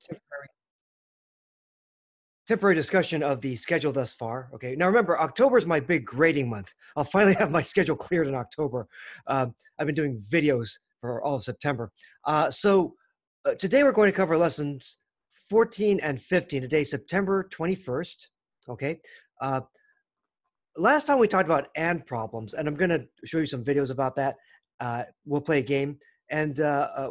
temporary temporary discussion of the schedule thus far. Okay, now remember, October is my big grading month. I'll finally have my schedule cleared in October. I've been doing videos for all of September. Today we're going to cover lessons 14 and 15. Today, September 21st. Okay. Last time we talked about and problems, and I'm going to show you some videos about that. We'll play a game. And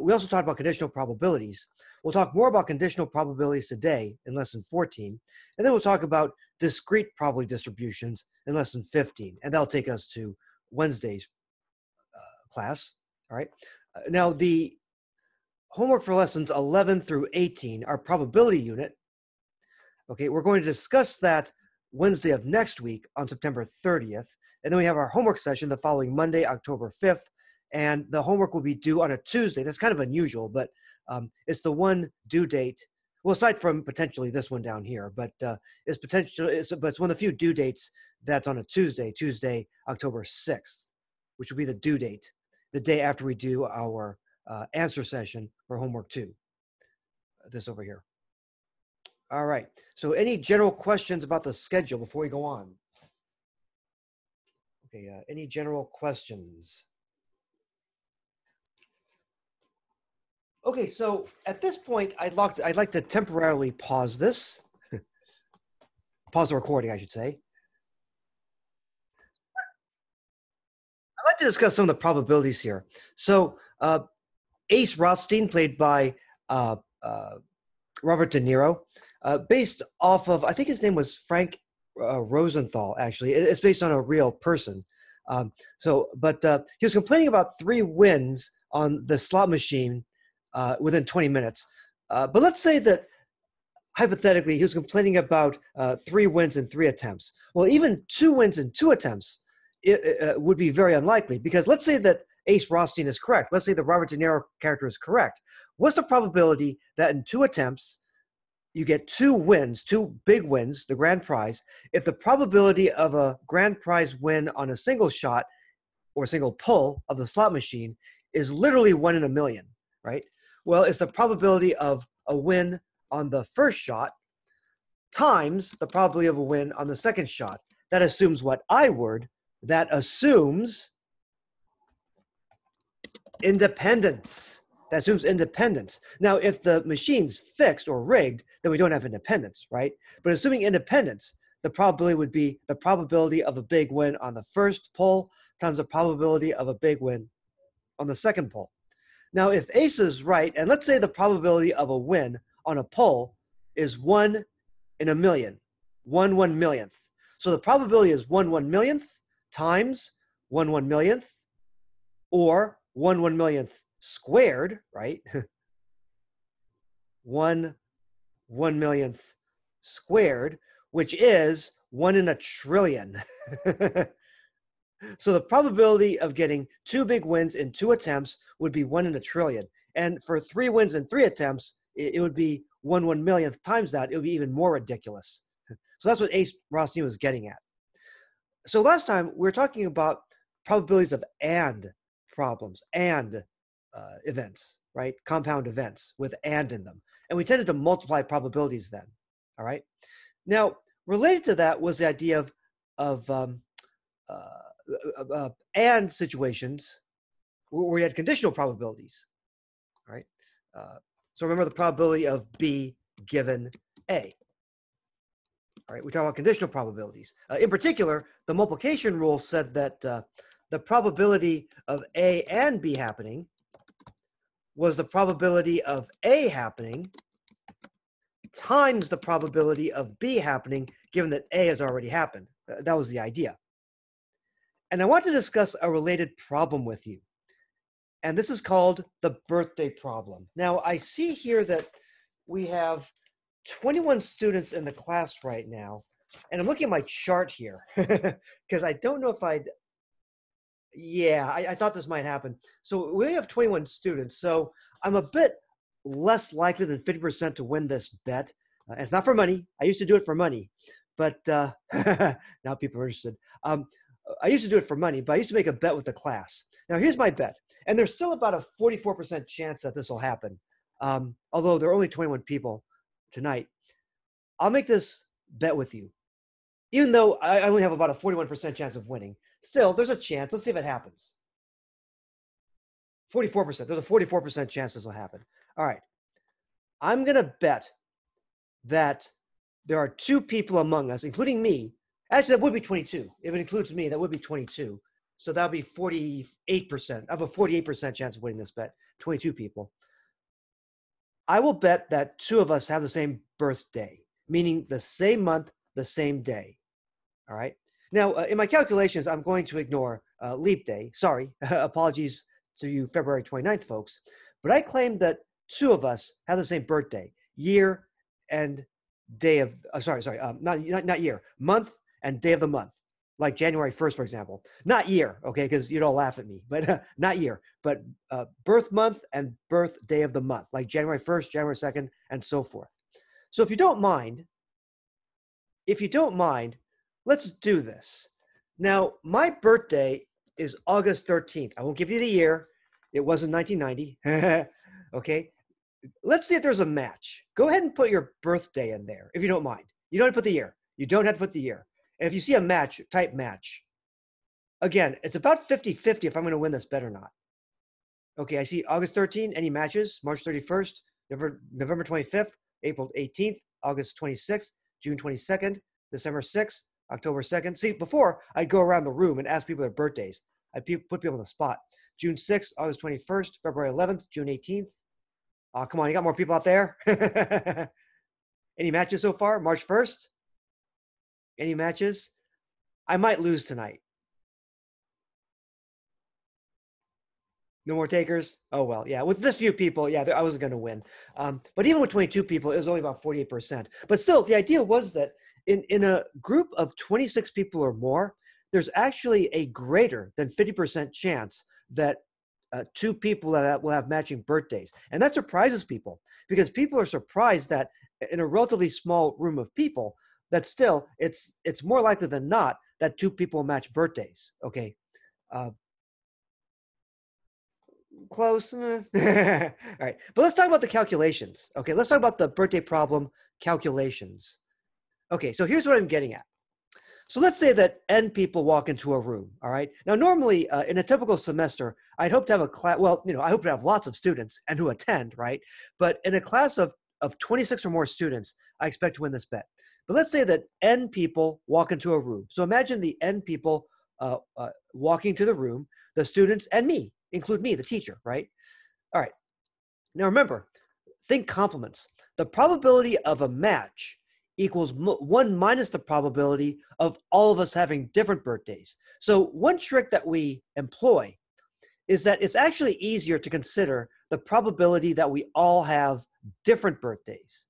we also talked about conditional probabilities. We'll talk more about conditional probabilities today in lesson 14. And then we'll talk about discrete probability distributions in lesson 15. And that'll take us to Wednesday's class. All right. Now, the homework for lessons 11 through 18 are probability unit. Okay, we're going to discuss that Wednesday of next week on September 30th. And then we have our homework session the following Monday, October 5th. And the homework will be due on a Tuesday. That's kind of unusual, but it's the one due date. Well, aside from potentially this one down here, but it's one of the few due dates that's on a Tuesday, October 6th, which will be the due date, the day after we do our answer session for homework 2. This over here. All right. So any general questions about the schedule before we go on? Okay. Any general questions? Okay, so at this point, I'd like to temporarily pause this. Pause the recording, I should say. I'd like to discuss some of the probabilities here. So Ace Rothstein, played by Robert De Niro, based off of, I think his name was Frank Rosenthal, actually. It's based on a real person. He was complaining about 3 wins on the slot machine within 20 minutes. But let's say that, hypothetically, he was complaining about 3 wins in 3 attempts. Well, even 2 wins in 2 attempts would be very unlikely, because let's say that Ace Rothstein is correct. Let's say the Robert De Niro character is correct. What's the probability that in 2 attempts, you get 2 wins, 2 big wins, the grand prize, if the probability of a grand prize win on a single shot or a single pull of the slot machine is literally 1 in a million, right? Well, it's the probability of a win on the first shot times the probability of a win on the second shot. That assumes what I word? That assumes independence. That assumes independence. Now, if the machine's fixed or rigged, then we don't have independence, right? But assuming independence, the probability would be the probability of a big win on the first pull times the probability of a big win on the second pull. Now, if Ace is right, and let's say the probability of a win on a pull is 1 in a million, 1 millionth. So the probability is 1 millionth times 1 millionth, or 1 millionth squared, right? 1 millionth squared, which is 1 in a trillion. So the probability of getting 2 big wins in 2 attempts would be 1 in a trillion. And for 3 wins in 3 attempts, it would be 1 millionth times that. It would be even more ridiculous. So that's what Ace Rothstein was getting at. So last time, we were talking about probabilities of and problems, and events, right? Compound events with and in them. And we tended to multiply probabilities then, all right? Now, related to that was the idea of and situations where we had conditional probabilities, right? So remember the probability of B given A. All right, we talk about conditional probabilities. In particular, the multiplication rule said that the probability of A and B happening was the probability of A happening times the probability of B happening, given that A has already happened. That was the idea. And I want to discuss a related problem with you. And this is called the birthday problem. Now, I see here that we have 21 students in the class right now. And I'm looking at my chart here because I don't know if I thought this might happen. So we have 21 students. So I'm a bit less likely than 50% to win this bet. It's not for money. I used to do it for money, but now people are interested. I used to do it for money, but I used to make a bet with the class. Now, here's my bet. And there's still about a 44% chance that this will happen. although there are only 21 people tonight. I'll make this bet with you. Even though I only have about a 41% chance of winning, still, there's a chance. Let's see if it happens. 44%. There's a 44% chance this will happen. All right. I'm going to bet that there are 2 people among us, including me. Actually, that would be 22. If it includes me, that would be 22. So that would be 48%. I have a 48% chance of winning this bet. 22 people. I will bet that 2 of us have the same birthday, meaning the same month, the same day. All right. Now, in my calculations, I'm going to ignore leap day. Sorry. Apologies to you February 29th, folks. But I claim that 2 of us have the same birthday, year and day of, not year, month and day of the month, like January 1st, for example. Not year, okay, because you'd all laugh at me, but not year, but birth month and birth day of the month, like January 1st, January 2nd, and so forth. So if you don't mind, let's do this. Now, my birthday is August 13th. I won't give you the year. It was in 1990. Okay. Let's see if there's a match. Go ahead and put your birthday in there, if you don't mind. You don't have to put the year. You don't have to put the year. And if you see a match, type match. Again, it's about 50-50 if I'm going to win this bet or not. Okay, I see August 13th. Any matches? March 31st, November 25th, April 18th, August 26th, June 22nd, December 6th, October 2nd. See, before, I'd go around the room and ask people their birthdays. I'd put people on the spot. June 6th, August 21st, February 11th, June 18th. Oh, come on, you got more people out there? Any matches so far? March 1st? Any matches? I might lose tonight. No more takers? Oh, well, yeah. With this few people, yeah, I wasn't going to win. But even with 22 people, it was only about 48%. But still, the idea was that in a group of 26 people or more, there's actually a greater than 50% chance that 2 people that will have matching birthdays. And that surprises people because people are surprised that in a relatively small room of people, that still it's more likely than not that 2 people match birthdays. Okay. Close. All right. But let's talk about the calculations. Okay. Let's talk about the birthday problem calculations. Okay. So here's what I'm getting at. So let's say that N people walk into a room, all right? Now, normally in a typical semester, I'd hope to have a class, well, I hope to have lots of students and who attend, right? But in a class of 26 or more students, I expect to win this bet. But let's say that N people walk into a room. So imagine the N people walking to the room, the students and me, include me, the teacher, right? All right. Now remember, think complements. The probability of a match equals 1 minus the probability of all of us having different birthdays. So one trick that we employ is that it's actually easier to consider the probability that we all have different birthdays,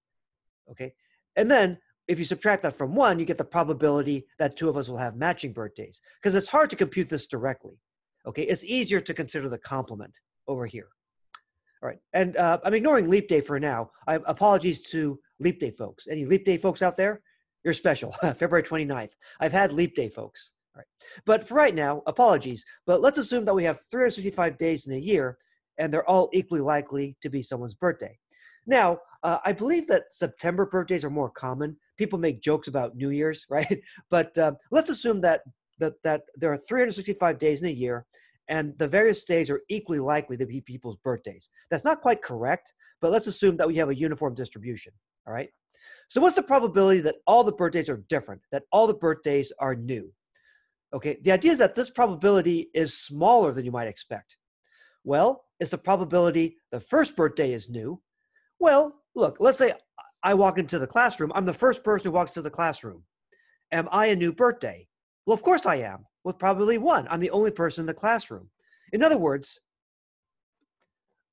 okay? And then if you subtract that from 1, you get the probability that 2 of us will have matching birthdays, because it's hard to compute this directly, okay? It's easier to consider the complement over here. All right, and I'm ignoring leap day for now. Apologies to leap day folks. Any leap day folks out there? You're special, February 29th. I've had leap day folks. All right, but for right now, apologies. But let's assume that we have 365 days in a year, and they're all equally likely to be someone's birthday. Now, I believe that September birthdays are more common. People make jokes about New Year's, right? But let's assume that there are 365 days in a year, and the various days are equally likely to be people's birthdays. That's not quite correct, but let's assume that we have a uniform distribution, all right? So what's the probability that all the birthdays are different, that all the birthdays are new? Okay, the idea is that this probability is smaller than you might expect. Well, is the probability the first birthday is new? Well, look, let's say I walk into the classroom. I'm the first person who walks to the classroom. Am I a new birthday? Well, of course I am, with probability 1. I'm the only person in the classroom. In other words,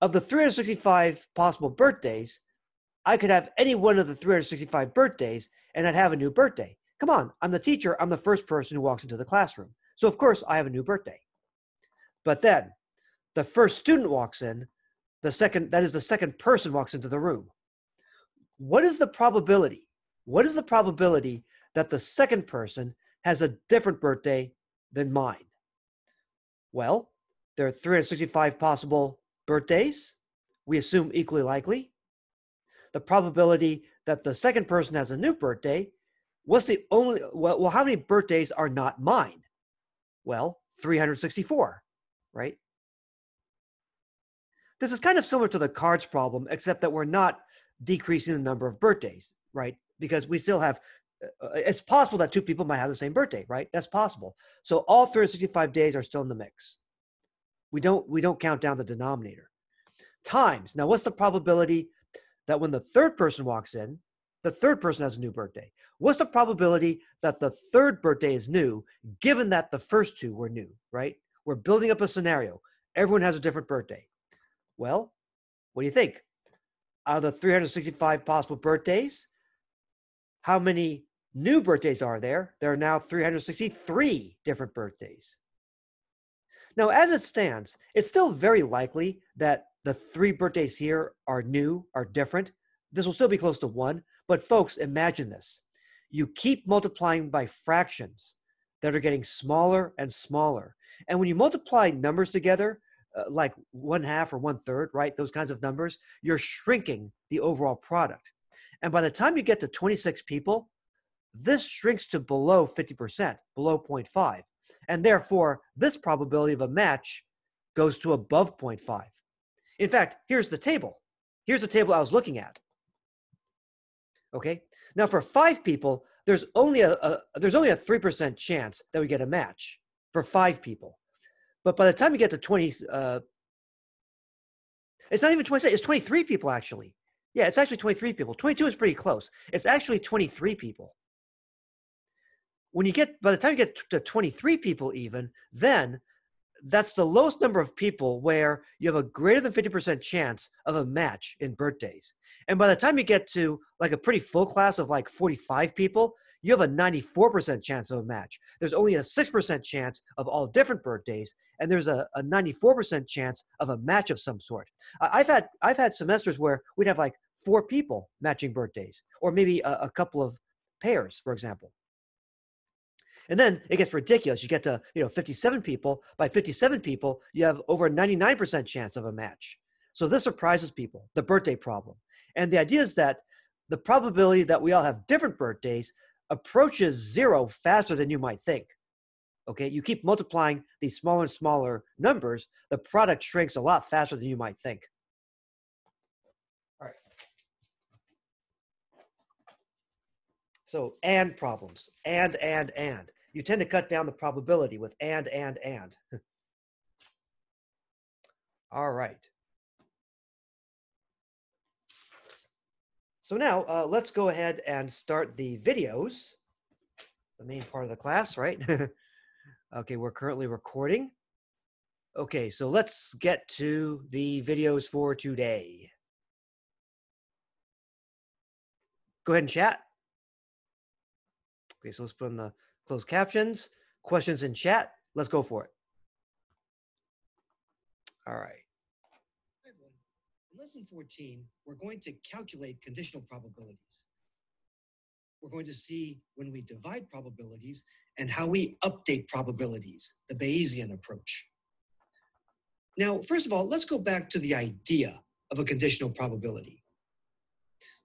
of the 365 possible birthdays, I could have any one of the 365 birthdays and I'd have a new birthday. Come on, I'm the teacher. I'm the first person who walks into the classroom. So of course I have a new birthday. But then the first student walks in, the second person walks into the room. What is the probability? What is the probability that the second person has a different birthday than mine? Well, there are 365 possible birthdays. We assume equally likely. the probability that the second person has a new birthday, what's the only, well, how many birthdays are not mine? Well, 364, right? This is kind of similar to the cards problem, except that we're not decreasing the number of birthdays, right? Because we still have, it's possible that two people might have the same birthday, right? That's possible. So all 365 days are still in the mix. We don't count down the denominator. Times. Now, what's the probability that when the third person walks in, the third person has a new birthday? What's the probability that the third birthday is new, given that the first two were new, right? We're building up a scenario. Everyone has a different birthday. Well, what do you think? Out of the 365 possible birthdays, how many new birthdays are there? There are now 363 different birthdays. Now, as it stands, it's still very likely that the 3 birthdays here are new, are different. This will still be close to 1. But folks, imagine this. You keep multiplying by fractions that are getting smaller and smaller. And when you multiply numbers together, like 1/2 or 1/3, right? Those kinds of numbers, you're shrinking the overall product. And by the time you get to 26 people, this shrinks to below 50%, below 0.5. And therefore, this probability of a match goes to above 0.5. In fact, here's the table. Here's the table I was looking at. Okay. Now, for 5 people, there's only a 3% chance that we get a match for 5 people. But by the time you get to 20, it's not even 26, it's 23 people actually. Yeah, it's actually 23 people. 22 is pretty close. It's actually 23 people. By the time you get to 23 people even, then that's the lowest number of people where you have a greater than 50% chance of a match in birthdays. And by the time you get to like a pretty full class of like 45 people, you have a 94% chance of a match. There's only a 6% chance of all different birthdays, and there's a 94% chance of a match of some sort. I've had semesters where we'd have like 4 people matching birthdays, or maybe a couple of pairs, for example. And then it gets ridiculous. You get to 57 people. By 57 people, you have over a 99% chance of a match. So this surprises people, the birthday problem. And the idea is that the probability that we all have different birthdays approaches 0 faster than you might think. Okay, you keep multiplying these smaller and smaller numbers, the product shrinks a lot faster than you might think. All right. So and problems, and. You tend to cut down the probability with and. All right. So now let's go ahead and start the videos, the main part of the class, right? Okay, we're currently recording. Okay, so let's get to the videos for today. Go ahead and chat. Okay, so let's put in the closed captions, questions in chat. Let's go for it. All right. Hi, everyone. In lesson 14, we're going to calculate conditional probabilities. We're going to see when we divide probabilities and how we update probabilities, the Bayesian approach. Now, first of all, let's go back to the idea of a conditional probability.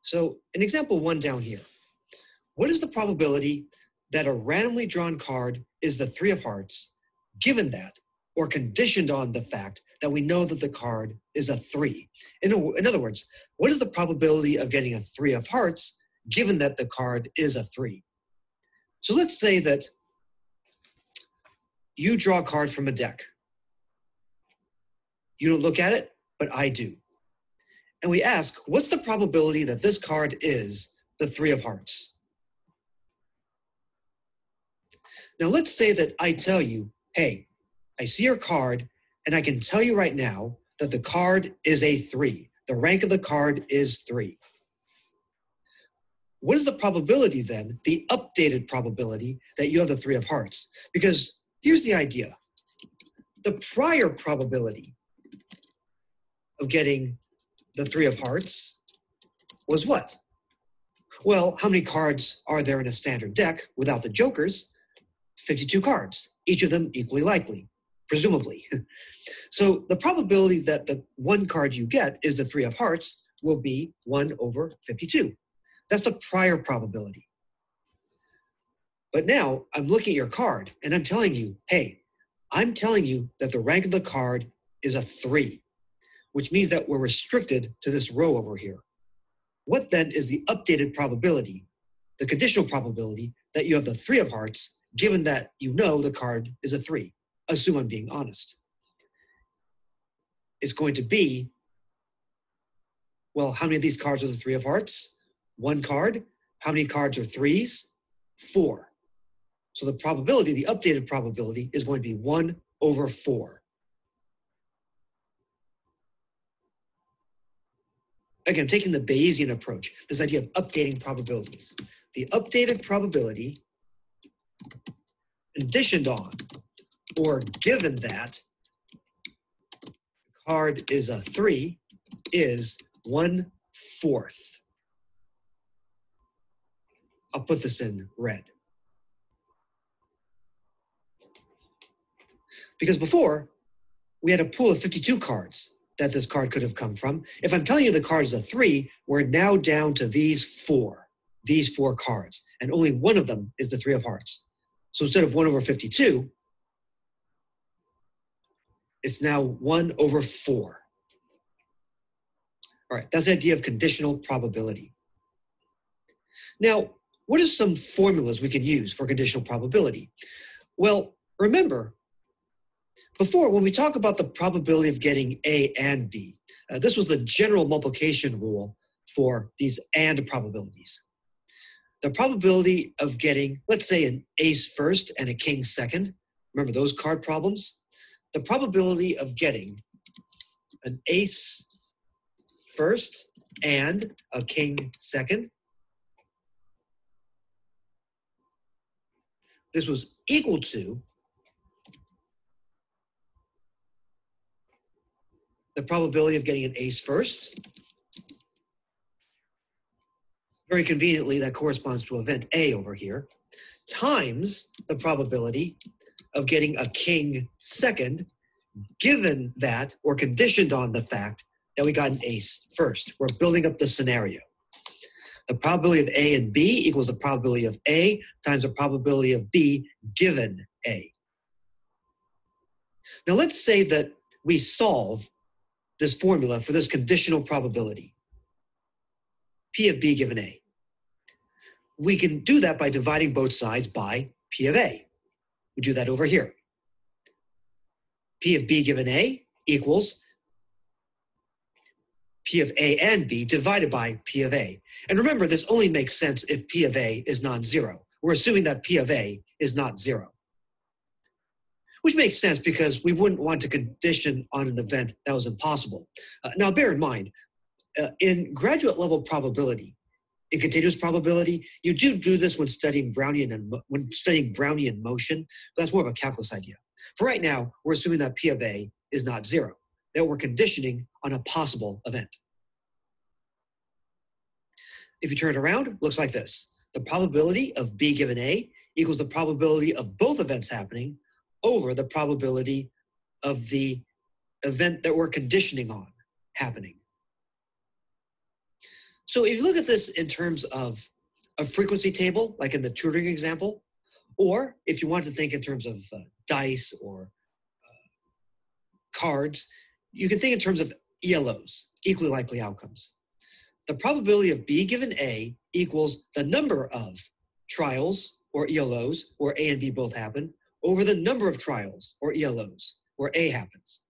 So in example 1 down here, what is the probability that a randomly drawn card is the 3 of hearts, given that, or conditioned on the fact that we know that the card is a 3? In other words, what is the probability of getting a 3 of hearts, given that the card is a 3? So let's say that you draw a card from a deck. You don't look at it, but I do. And we ask, what's the probability that this card is the 3 of hearts? Now let's say that I tell you, hey, I see your card, and I can tell you right now that the card is a 3. The rank of the card is 3. What is the probability then, the updated probability, that you have the 3 of hearts? Because here's the idea. The prior probability of getting the 3 of hearts was what? Well, how many cards are there in a standard deck without the jokers? 52 cards, each of them equally likely, presumably. So the probability that the 1 card you get is the 3 of hearts will be 1 over 52. That's the prior probability. But now I'm looking at your card and I'm telling you, hey, I'm telling you that the rank of the card is a 3, which means that we're restricted to this row over here. What then is the updated probability, the conditional probability that you have the 3 of hearts, given that you know the card is a 3? Assume I'm being honest. It's going to be, well, how many of these cards are the 3 of hearts? 1 card. How many cards are 3s? 4. So the probability, the updated probability, is going to be 1 over 4. Again, taking the Bayesian approach, this idea of updating probabilities. The updated probability, conditioned on, or given that the card is a 3, is 1/4. I'll put this in red. Because before, we had a pool of 52 cards that this card could have come from. If I'm telling you the card is a 3, we're now down to these 4 cards, and only one of them is the 3 of hearts. So instead of 1 over 52, it's now 1 over 4. All right, that's the idea of conditional probability. Now, what are some formulas we can use for conditional probability? Well, remember, before, when we talk about the probability of getting A and B, this was the general multiplication rule for these AND probabilities. The probability of getting, let's say, an ace first and a king second, remember those card problems? The probability of getting an ace first and a king second, this was equal to the probability of getting an ace first. Very conveniently, that corresponds to event A over here, times the probability of getting a king second, given that, or conditioned on the fact that we got an ace first. We're building up the scenario. The probability of A and B equals the probability of A times the probability of B given A. Now let's say that we solve this formula for this conditional probability, P of B given A. We can do that by dividing both sides by P of A. We do that over here. P of B given A equals P of A and B divided by P of A. And remember, this only makes sense if P of A is non-zero. We're assuming that P of A is not 0. Which makes sense because we wouldn't want to condition on an event that was impossible. Now, bear in mind, in graduate level probability, in continuous probability, you do this when studying Brownian motion, but that's more of a calculus idea. For right now, we're assuming that P of A is not 0, that we're conditioning on a possible event. If you turn it around, it looks like this. The probability of B given A equals the probability of both events happening over the probability of the event that we're conditioning on happening. So if you look at this in terms of a frequency table, like in the tutoring example, or if you want to think in terms of dice or cards, you can think in terms of ELOs, equally likely outcomes. The probability of B given A equals the number of trials or ELOs where A and B both happen over the number of trials or ELOs where A happens.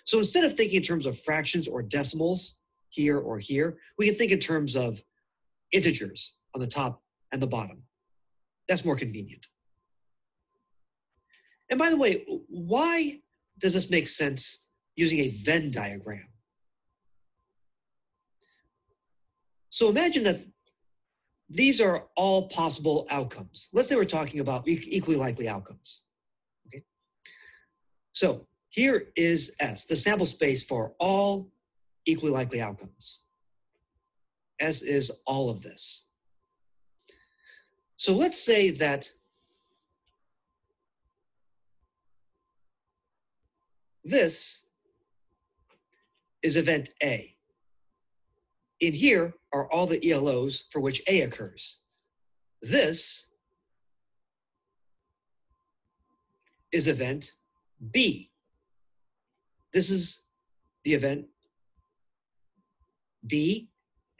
So instead of thinking in terms of fractions or decimals here or here, we can think in terms of integers on the top and the bottom. That's more convenient. And by the way, why does this make sense using a Venn diagram? So imagine that these are all possible outcomes. Let's say we're talking about equally likely outcomes. Okay. So here is S, the sample space for all equally likely outcomes. S is all of this. So let's say that this is event A. in here are all the ELOs for which A occurs. This is event B. This is the event B,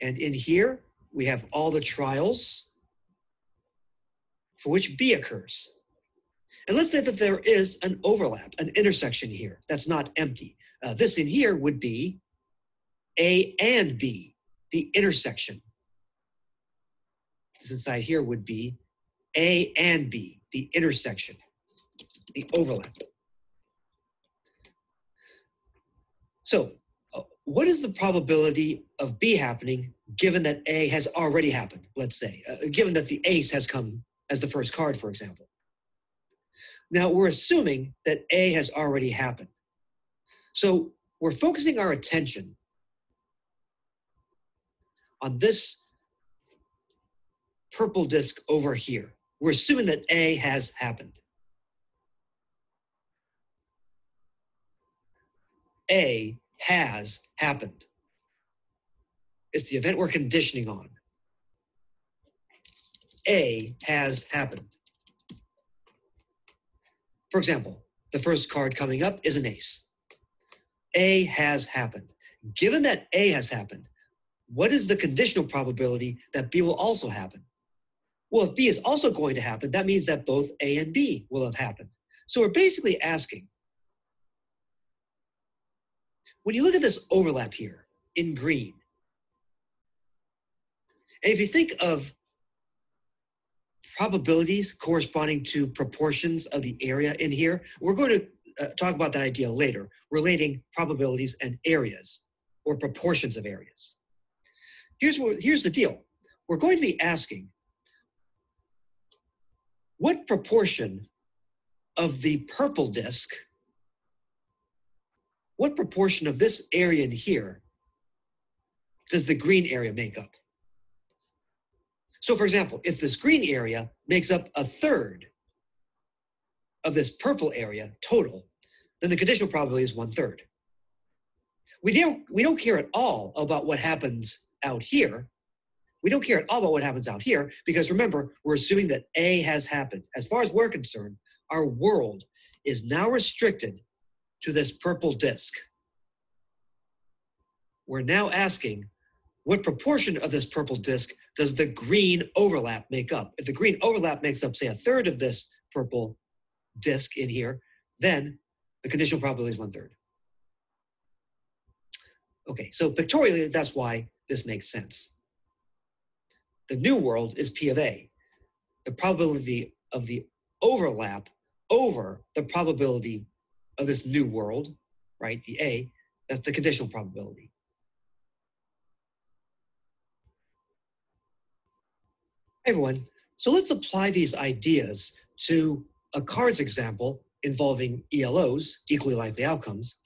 and in here we have all the trials for which B occurs. And let's say that there is an overlap, an intersection here that's not empty. This in here would be A and B, the intersection. This inside here would be A and B, the intersection, the overlap. So what is the probability of B happening given that A has already happened, let's say, given that the ace has come as the first card, for example? Now, we're assuming that A has already happened. So we're focusing our attention on this purple disk over here. We're assuming that A has happened. A has happened. It's the event we're conditioning on. A has happened. For example, the first card coming up is an ace. A has happened. Given that A has happened, what is the conditional probability that B will also happen? Well, if B is also going to happen, that means that both A and B will have happened. So we're basically asking, when you look at this overlap here in green, and if you think of probabilities corresponding to proportions of the area in here, we're going to talk about that idea later, relating probabilities and areas or proportions of areas. Here's the deal. We're going to be asking, what proportion of the purple disk, what proportion of this area in here does the green area make up? So for example, if this green area makes up a third of this purple area total, then the conditional probability is 1/3. We don't care at all about what happens out here. We don't care at all about what happens out here because remember, we're assuming that A has happened. As far as we're concerned, our world is now restricted to this purple disk. We're now asking, what proportion of this purple disk does the green overlap make up? If the green overlap makes up, say, a third of this purple disk in here, then the conditional probability is 1/3. Okay, so pictorially, that's why this makes sense. The new world is P of A. The probability of the overlap over the probability of this new world, right, the A, that's the conditional probability. Hey everyone, so let's apply these ideas to a cards example involving ELOs, equally likely outcomes,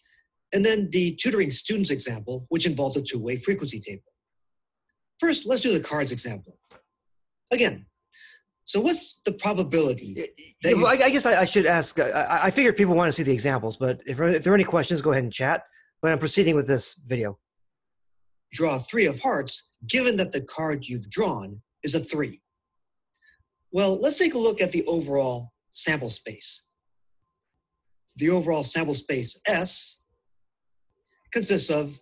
and then the tutoring students example, which involved a two-way frequency table. First, let's do the cards example. Again, so what's the probability? Yeah, well, I guess I should ask, I figured people want to see the examples, but if there are any questions, go ahead and chat. But I'm proceeding with this video. Draw a 3 of hearts, given that the card you've drawn is a 3. Well, let's take a look at the overall sample space. The overall sample space S consists of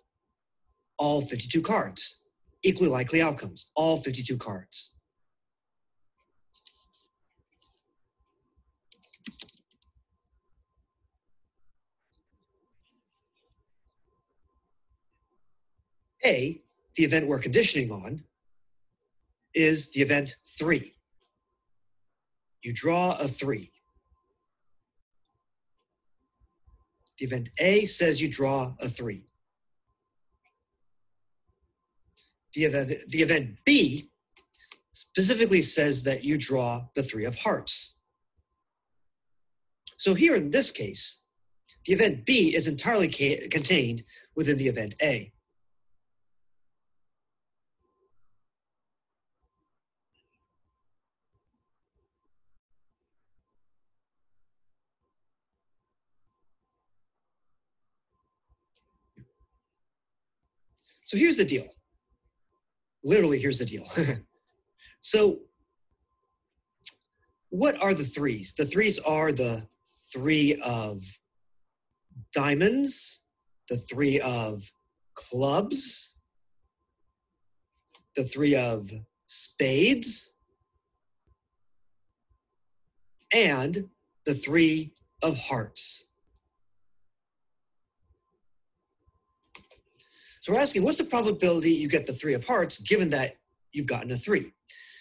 all 52 cards, equally likely outcomes, all 52 cards. A, the event we're conditioning on, is the event 3. You draw a 3. The event A says you draw a 3. The event B specifically says that you draw the 3 of hearts. So here in this case, the event B is entirely contained within the event A. So here's the deal. literally, here's the deal. So what are the threes? The threes are the three of diamonds, the three of clubs, the three of spades, and the three of hearts. So we're asking, what's the probability you get the three of hearts given that you've gotten a three?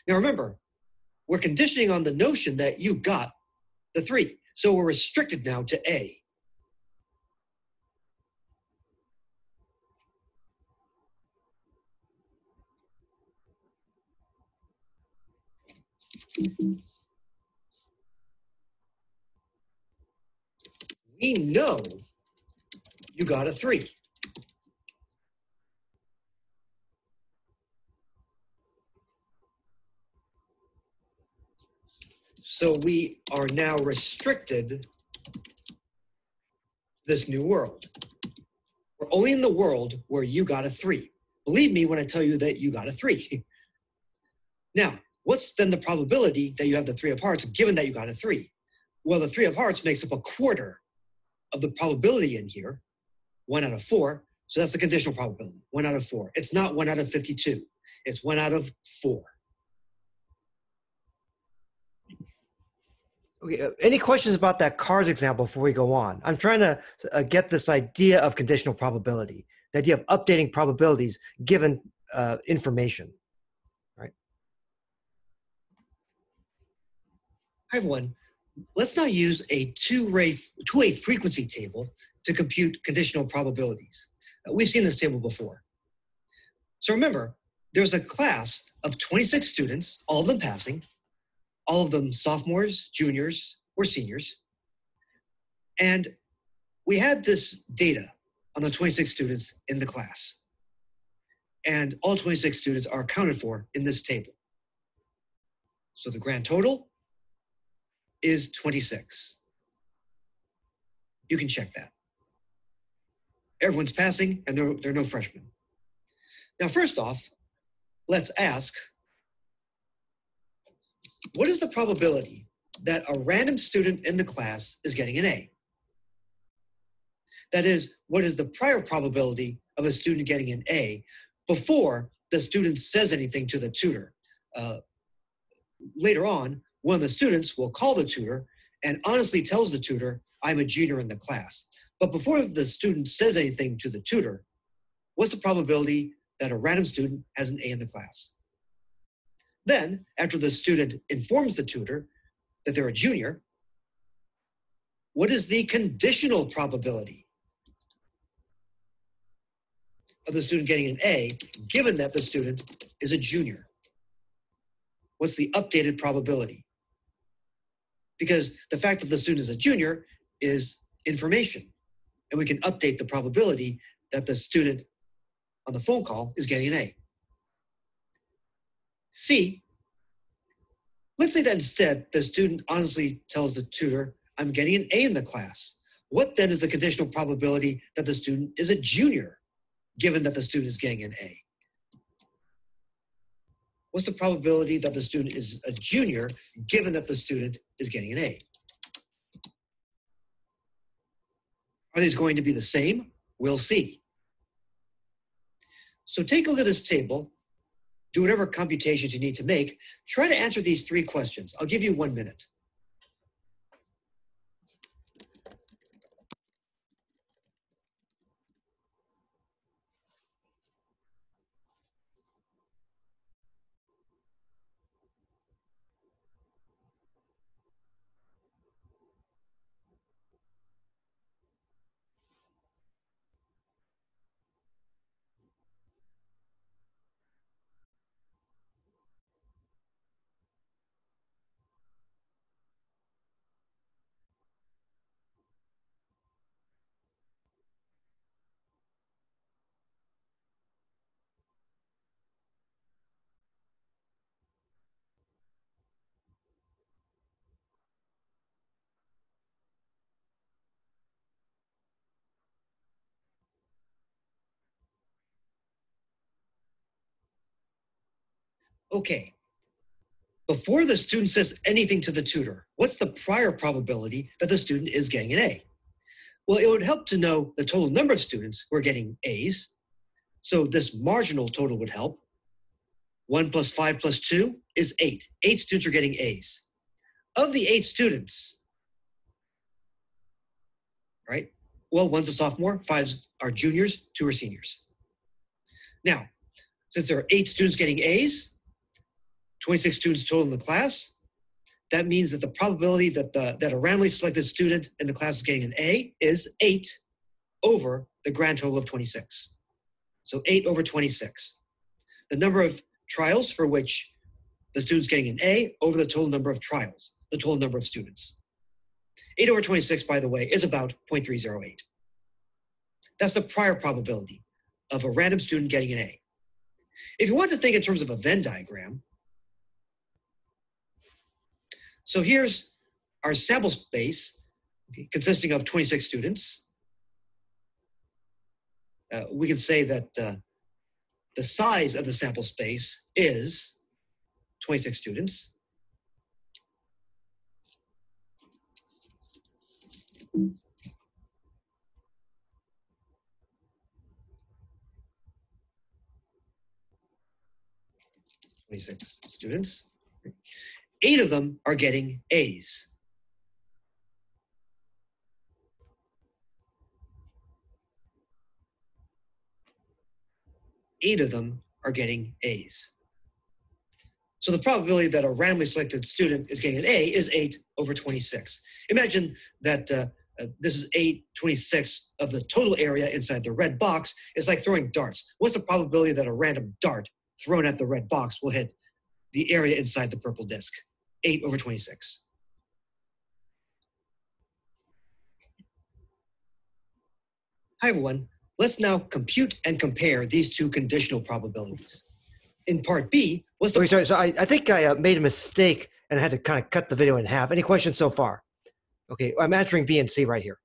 Now remember, we're conditioning on the notion that you got the three. So we're restricted now to A. We know you got a three. So we are now restricted to this new world. We're only in the world where you got a three. Believe me when I tell you that you got a three. Now, what's then the probability that you have the three of hearts given that you got a three? Well, the three of hearts makes up a quarter of the probability in here, 1 out of 4. So that's the conditional probability, 1 out of 4. It's not 1 out of 52. It's 1 out of 4. Okay, any questions about that cars example before we go on? I'm trying to get this idea of conditional probability, the idea of updating probabilities given information, right? Hi, everyone. Let's now use a two-way frequency table to compute conditional probabilities. We've seen this table before. So remember, there's a class of 26 students, all of them passing, all of them sophomores, juniors, or seniors. And we had this data on the 26 students in the class. And all 26 students are accounted for in this table. So the grand total is 26. You can check that. Everyone's passing, and there are no freshmen. Now, first off, let's ask, what is the probability that a random student in the class is getting an A? That is, what is the prior probability of a student getting an A before the student says anything to the tutor? Later on, one of the students will call the tutor and honestly tells the tutor, I'm a junior in the class. But before the student says anything to the tutor, what's the probability that a random student has an A in the class? Then, after the student informs the tutor that they're a junior, what is the conditional probability of the student getting an A, given that the student is a junior? What's the updated probability? Because the fact that the student is a junior is information, and we can update the probability that the student on the phone call is getting an A. C, let's say that instead the student honestly tells the tutor, I'm getting an A in the class. What then is the conditional probability that the student is a junior, given that the student is getting an A? What's the probability that the student is a junior, given that the student is getting an A? Are these going to be the same? We'll see. So take a look at this table, do whatever computations you need to make, try to answer these three questions. I'll give you 1 minute. Okay, before the student says anything to the tutor, what's the prior probability that the student is getting an A? Well, it would help to know the total number of students who are getting A's. So this marginal total would help. 1 plus 5 plus 2 is 8. 8 students are getting A's. Of the 8 students, right? Well, 1's a sophomore, 5 are juniors, 2 are seniors. Now, since there are 8 students getting A's, 26 students total in the class, that means that the probability that a randomly selected student in the class is getting an A is 8 over the grand total of 26. So 8 over 26. The number of trials for which the student's getting an A over the total number of trials, the total number of students. 8 over 26, by the way, is about 0.308. That's the prior probability of a random student getting an A. If you want to think in terms of a Venn diagram, so here's our sample space, okay, consisting of 26 students. We can say that the size of the sample space is 26 students. Students. 8 of them are getting A's. Eight of them are getting A's. So the probability that a randomly selected student is getting an A is 8 over 26. Imagine that this is 8/26 of the total area inside the red box. It's like throwing darts. What's the probability that a random dart thrown at the red box will hit the area inside the purple disk? 8 over 26. Hi, everyone. Let's now compute and compare these two conditional probabilities. In part B, what's the... Okay, sorry, so I think I made a mistake and I had to kind of cut the video in half. Any questions so far? Okay, I'm answering B and C right here.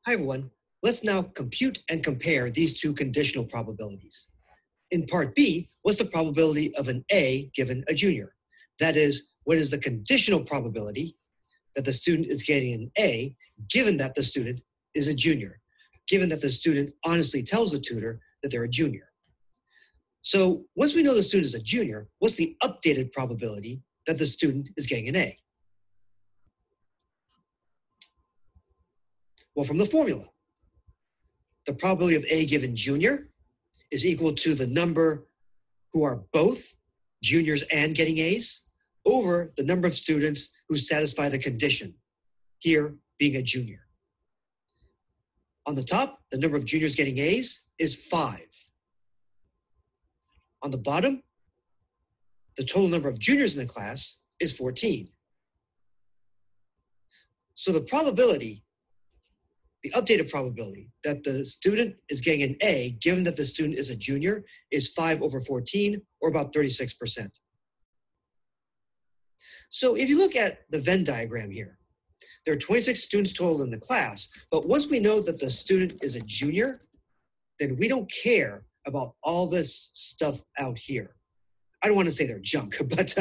Hi, everyone. Let's now compute and compare these two conditional probabilities. In part B, what's the probability of an A given a junior? That is, what is the conditional probability that the student is getting an A given that the student is a junior, given that the student honestly tells the tutor that they're a junior? So once we know the student is a junior, what's the updated probability that the student is getting an A? Well, from the formula, the probability of A given junior is equal to the number who are both juniors and getting A's over the number of students who satisfy the condition, here being a junior. On the top, the number of juniors getting A's is 5. On the bottom, the total number of juniors in the class is 14. So the probability, the updated probability that the student is getting an A, given that the student is a junior, is 5 over 14, or about 36%. So if you look at the Venn diagram here, there are 26 students total in the class, but once we know that the student is a junior, then we don't care about all this stuff out here. I don't want to say they're junk, but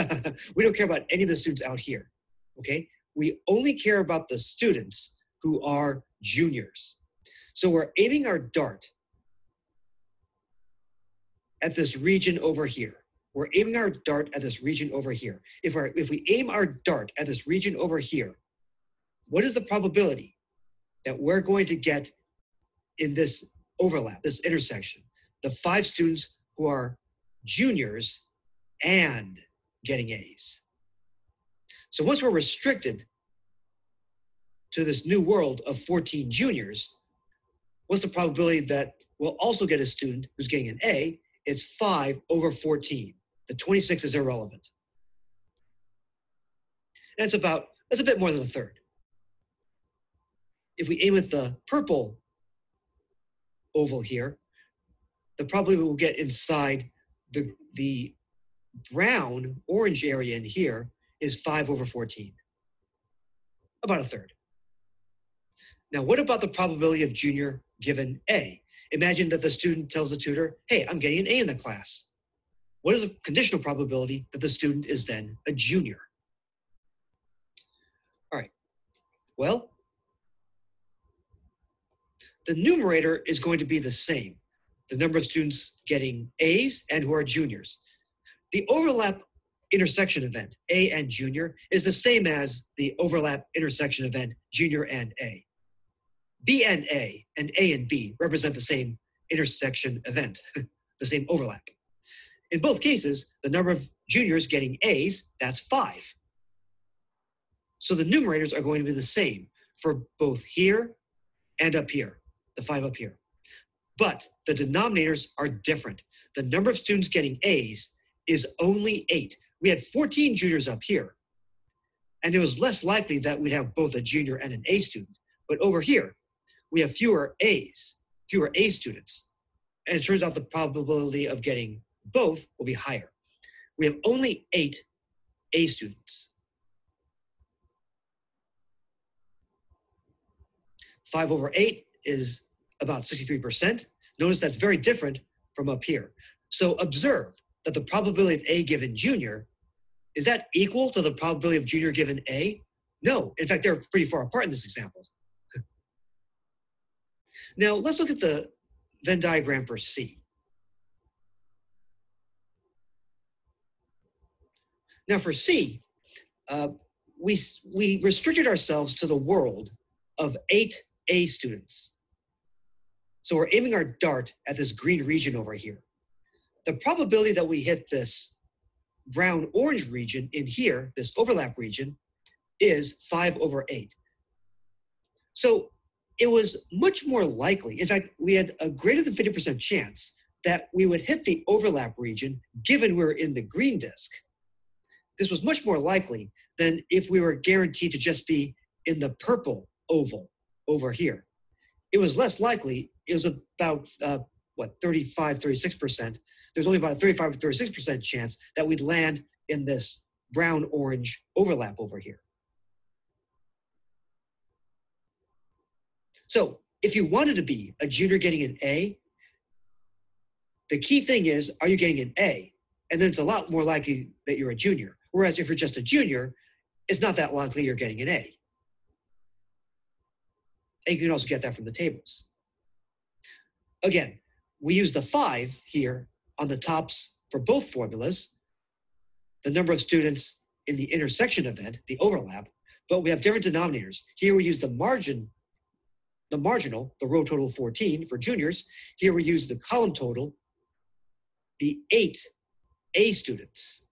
we don't care about any of the students out here, okay? We only care about the students who are juniors. So we're aiming our dart at this region over here. We're aiming our dart at this region over here. If we aim our dart at this region over here, what is the probability that we're going to get in this overlap, this intersection? The 5 students who are juniors and getting A's. So once we're restricted to this new world of 14 juniors, what's the probability that we'll also get a student who's getting an A? It's 5 over 14. The 26 is irrelevant. That's a bit more than a third. If we aim at the purple oval here, the probability we'll get inside the brown orange area in here is 5 over 14. About a third. Now, what about the probability of junior given A? Imagine that the student tells the tutor, hey, I'm getting an A in the class. what is the conditional probability that the student is then a junior? All right, well, the numerator is going to be the same, the number of students getting A's and who are juniors. The overlap intersection event, A and junior, is the same as the overlap intersection event, junior and A. B and A and B represent the same intersection event, the same overlap. In both cases, the number of juniors getting A's, that's 5. So the numerators are going to be the same for both here and up here, the 5 up here. But the denominators are different. The number of students getting A's is only 8. We had 14 juniors up here, and it was less likely that we'd have both a junior and an A student. But over here, we have fewer A's, fewer A students. And it turns out the probability of getting both will be higher. We have only 8 A students. 5 over 8 is about 63%. Notice that's very different from up here. So observe that the probability of A given junior, is that equal to the probability of junior given A? No, in fact, they're pretty far apart in this example. Now, let's look at the Venn diagram for C. Now, for C, we restricted ourselves to the world of 8 A students. So we're aiming our dart at this green region over here. The probability that we hit this brown-orange region in here, this overlap region, is 5 over 8. So it was much more likely, in fact, we had a greater than 50% chance that we would hit the overlap region given we were in the green disk. This was much more likely than if we were guaranteed to just be in the purple oval over here. It was less likely, it was about, 35, 36%. There's only about a 35 to 36% chance that we'd land in this brown-orange overlap over here. So if you wanted to be a junior getting an A, the key thing is, are you getting an A? And then it's a lot more likely that you're a junior. Whereas if you're just a junior, it's not that likely you're getting an A. And you can also get that from the tables. Again, we use the 5 here on the tops for both formulas, the number of students in the intersection event, the overlap, but we have different denominators. Here we use the marginal, the row total 14 for juniors. Here we use the column total, the 8 A students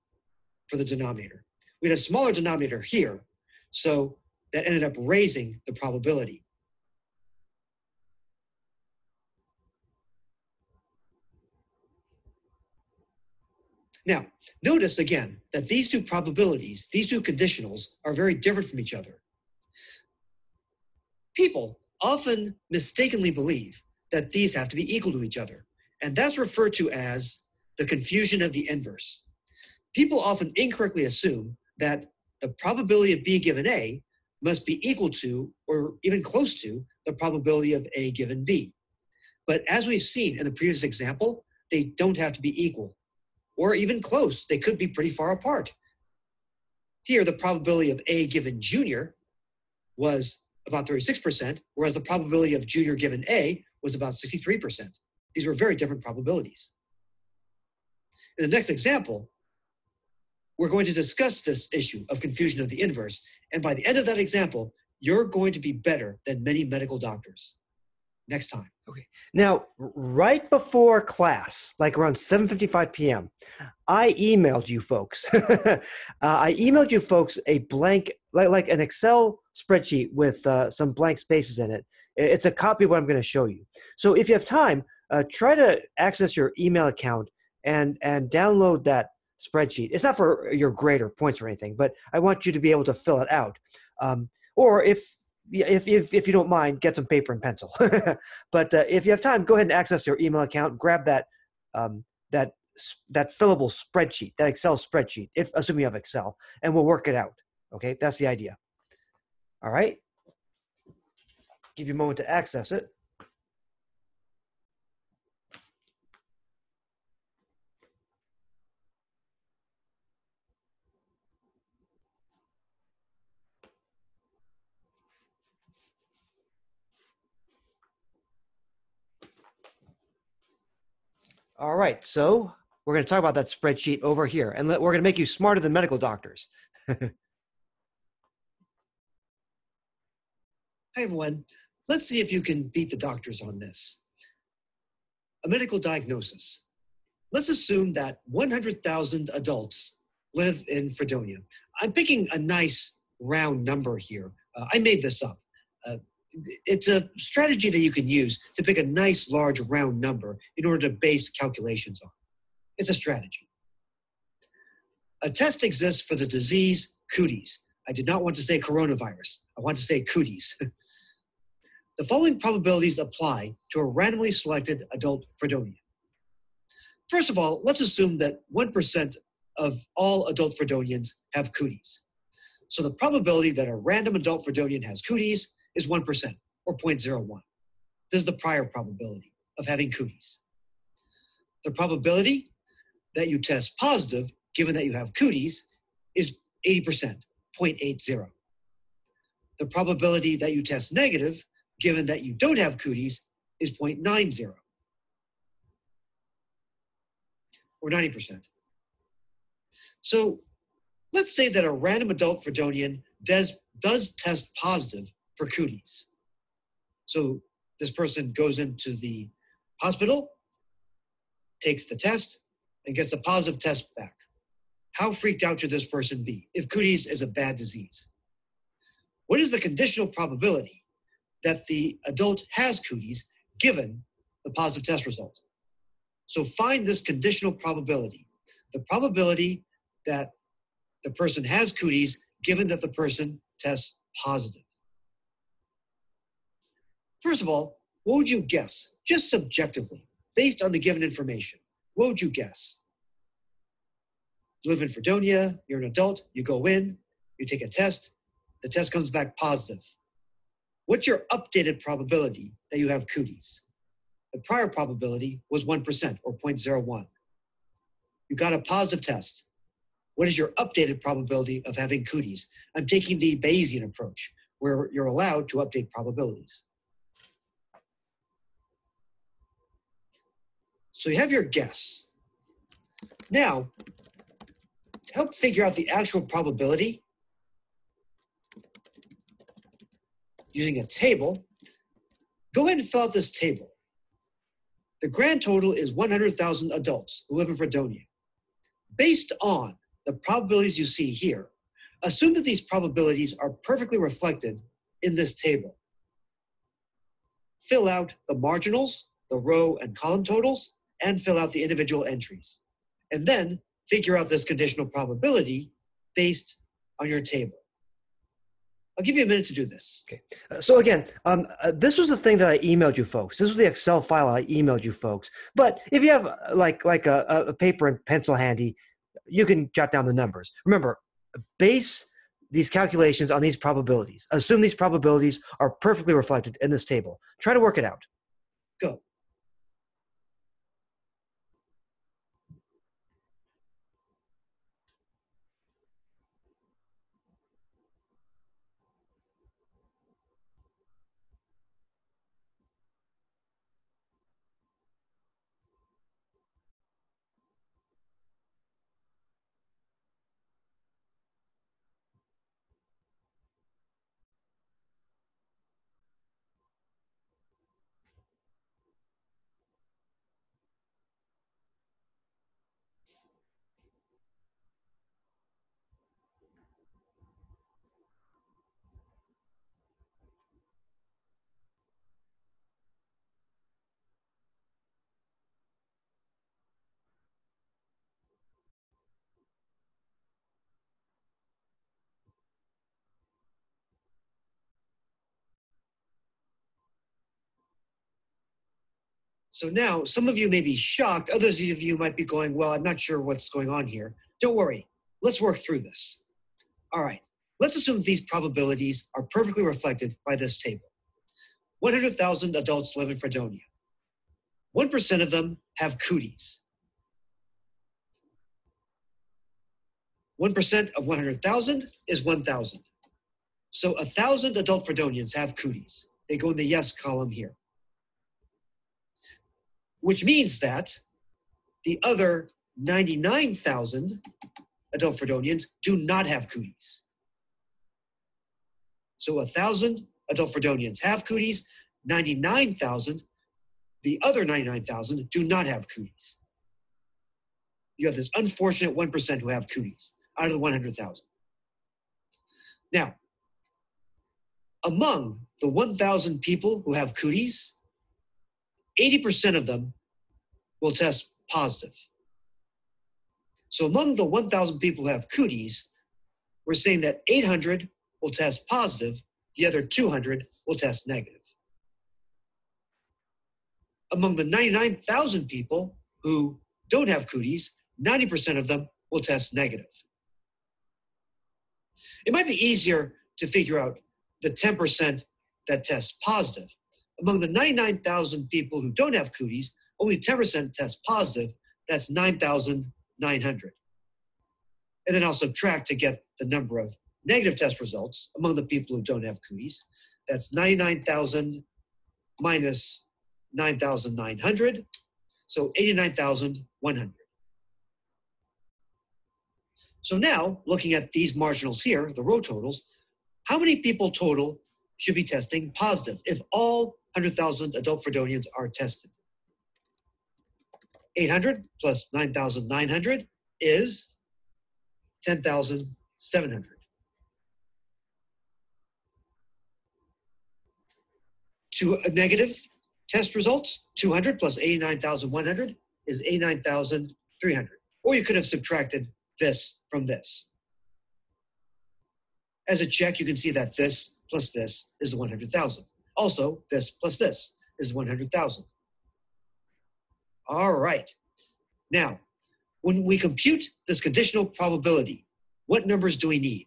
for the denominator. We had a smaller denominator here, so that ended up raising the probability. Now, notice again that these two probabilities, these two conditionals, are very different from each other. People often mistakenly believe that these have to be equal to each other, and that's referred to as the confusion of the inverse. People often incorrectly assume that the probability of B given A must be equal to, or even close to, the probability of A given B. But as we've seen in the previous example, they don't have to be equal, or even close. They could be pretty far apart. Here, the probability of A given junior was about 36%, whereas the probability of junior given A was about 63%. These were very different probabilities. In the next example, we're going to discuss this issue of confusion of the inverse, and by the end of that example, you're going to be better than many medical doctors. Next time. Okay. Now, right before class, like around 7:55 p.m., I emailed you folks. I emailed you folks a blank, like an Excel spreadsheet with some blank spaces in it. It's a copy of what I'm going to show you. So if you have time, try to access your email account and download that spreadsheet. It's not for your grade or points or anything, but I want you to be able to fill it out. Or if you don't mind, get some paper and pencil. But if you have time, go ahead and access your email account, grab that fillable spreadsheet, that Excel spreadsheet, assuming you have Excel, and we'll work it out. Okay, that's the idea. All right. Give you a moment to access it. All right, so we're going to talk about that spreadsheet over here, and we're going to make you smarter than medical doctors. Hi, everyone. Let's see if you can beat the doctors on this. A medical diagnosis. Let's assume that 100,000 adults live in Fredonia. I'm picking a nice round number here. I made this up. It's a strategy that you can use to pick a nice large round number in order to base calculations on. It's a strategy. A test exists for the disease cooties. I did not want to say coronavirus. I want to say cooties. The following probabilities apply to a randomly selected adult Fredonian. First of all, let's assume that 1% of all adult Fredonians have cooties. So the probability that a random adult Fredonian has cooties is 1%, or 0.01. This is the prior probability of having cooties. The probability that you test positive, given that you have cooties, is 80%, 0.80. The probability that you test negative, given that you don't have cooties, is 0.90, or 90%. So let's say that a random adult Fredonian does test positive for cooties. So this person goes into the hospital, takes the test, and gets a positive test back. How freaked out should this person be if cooties is a bad disease? What is the conditional probability that the adult has cooties given the positive test result? So find this conditional probability, the probability that the person has cooties given that the person tests positive. First of all, what would you guess, just subjectively, based on the given information? What would you guess? You live in Fredonia, you're an adult, you go in, you take a test, the test comes back positive. What's your updated probability that you have cooties? The prior probability was 1%, or 0.01. You got a positive test. What is your updated probability of having cooties? I'm taking the Bayesian approach, where you're allowed to update probabilities. So you have your guess. Now, to help figure out the actual probability, using a table, go ahead and fill out this table. The grand total is 100,000 adults who live in Fredonia. Based on the probabilities you see here, assume that these probabilities are perfectly reflected in this table. Fill out the marginals, the row and column totals, and fill out the individual entries. And then figure out this conditional probability based on your table. I'll give you a minute to do this. Okay. So again, this was the thing that I emailed you folks. This was the Excel file I emailed you folks. But if you have like a paper and pencil handy, you can jot down the numbers. Remember, base these calculations on these probabilities. Assume these probabilities are perfectly reflected in this table. Try to work it out. Go. So now, some of you may be shocked. Others of you might be going, well, I'm not sure what's going on here. Don't worry. Let's work through this. All right. Let's assume these probabilities are perfectly reflected by this table. 100,000 adults live in Fredonia. 1% of them have cooties. 1% of 100,000 is 1,000. So 1,000 adult Fredonians have cooties. They go in the yes column here. Which means that the other 99,000 adult Fredonians do not have cooties. So 1,000 adult Fredonians have cooties, 99,000, the other 99,000 do not have cooties. You have this unfortunate 1% who have cooties out of the 100,000. Now, among the 1,000 people who have cooties, 80% of them will test positive. So among the 1,000 people who have cooties, we're saying that 800 will test positive, the other 200 will test negative. Among the 99,000 people who don't have cooties, 90% of them will test negative. It might be easier to figure out the 10% that test positive. Among the 99,000 people who don't have cooties, only 10% test positive. That's 9,900. And then I'll subtract to get the number of negative test results among the people who don't have cooties. That's 99,000 minus 9,900, so 89,100. So now, looking at these marginals here, the row totals, how many people total should be testing positive if all 100,000 adult Fredonians are tested? 800 plus 9,900 is 10,700. Two negative test results, 200 plus 89,100 is 89,300. Or you could have subtracted this from this. As a check, you can see that this plus this is 100,000. Also, this plus this is 100,000. All right. Now, when we compute this conditional probability, what numbers do we need?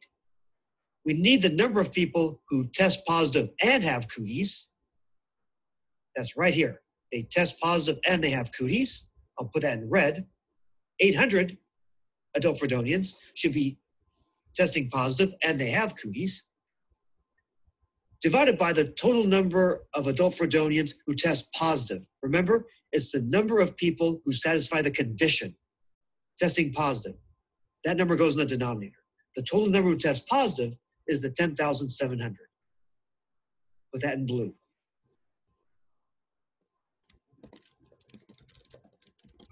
We need the number of people who test positive and have cooties. That's right here. They test positive and they have cooties. I'll put that in red. 800 adult Fredonians should be testing positive and they have cooties, divided by the total number of adult Fredonians who test positive. Remember, it's the number of people who satisfy the condition, testing positive. That number goes in the denominator. The total number who test positive is the 10,700. Put that in blue.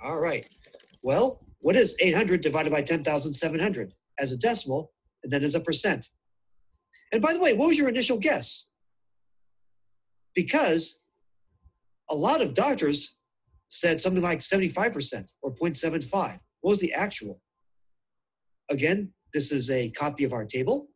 All right. Well, what is 800 divided by 10,700 as a decimal and then as a percent? And by the way, what was your initial guess? Because a lot of doctors said something like 75% or 0.75. What was the actual? Again, this is a copy of our table.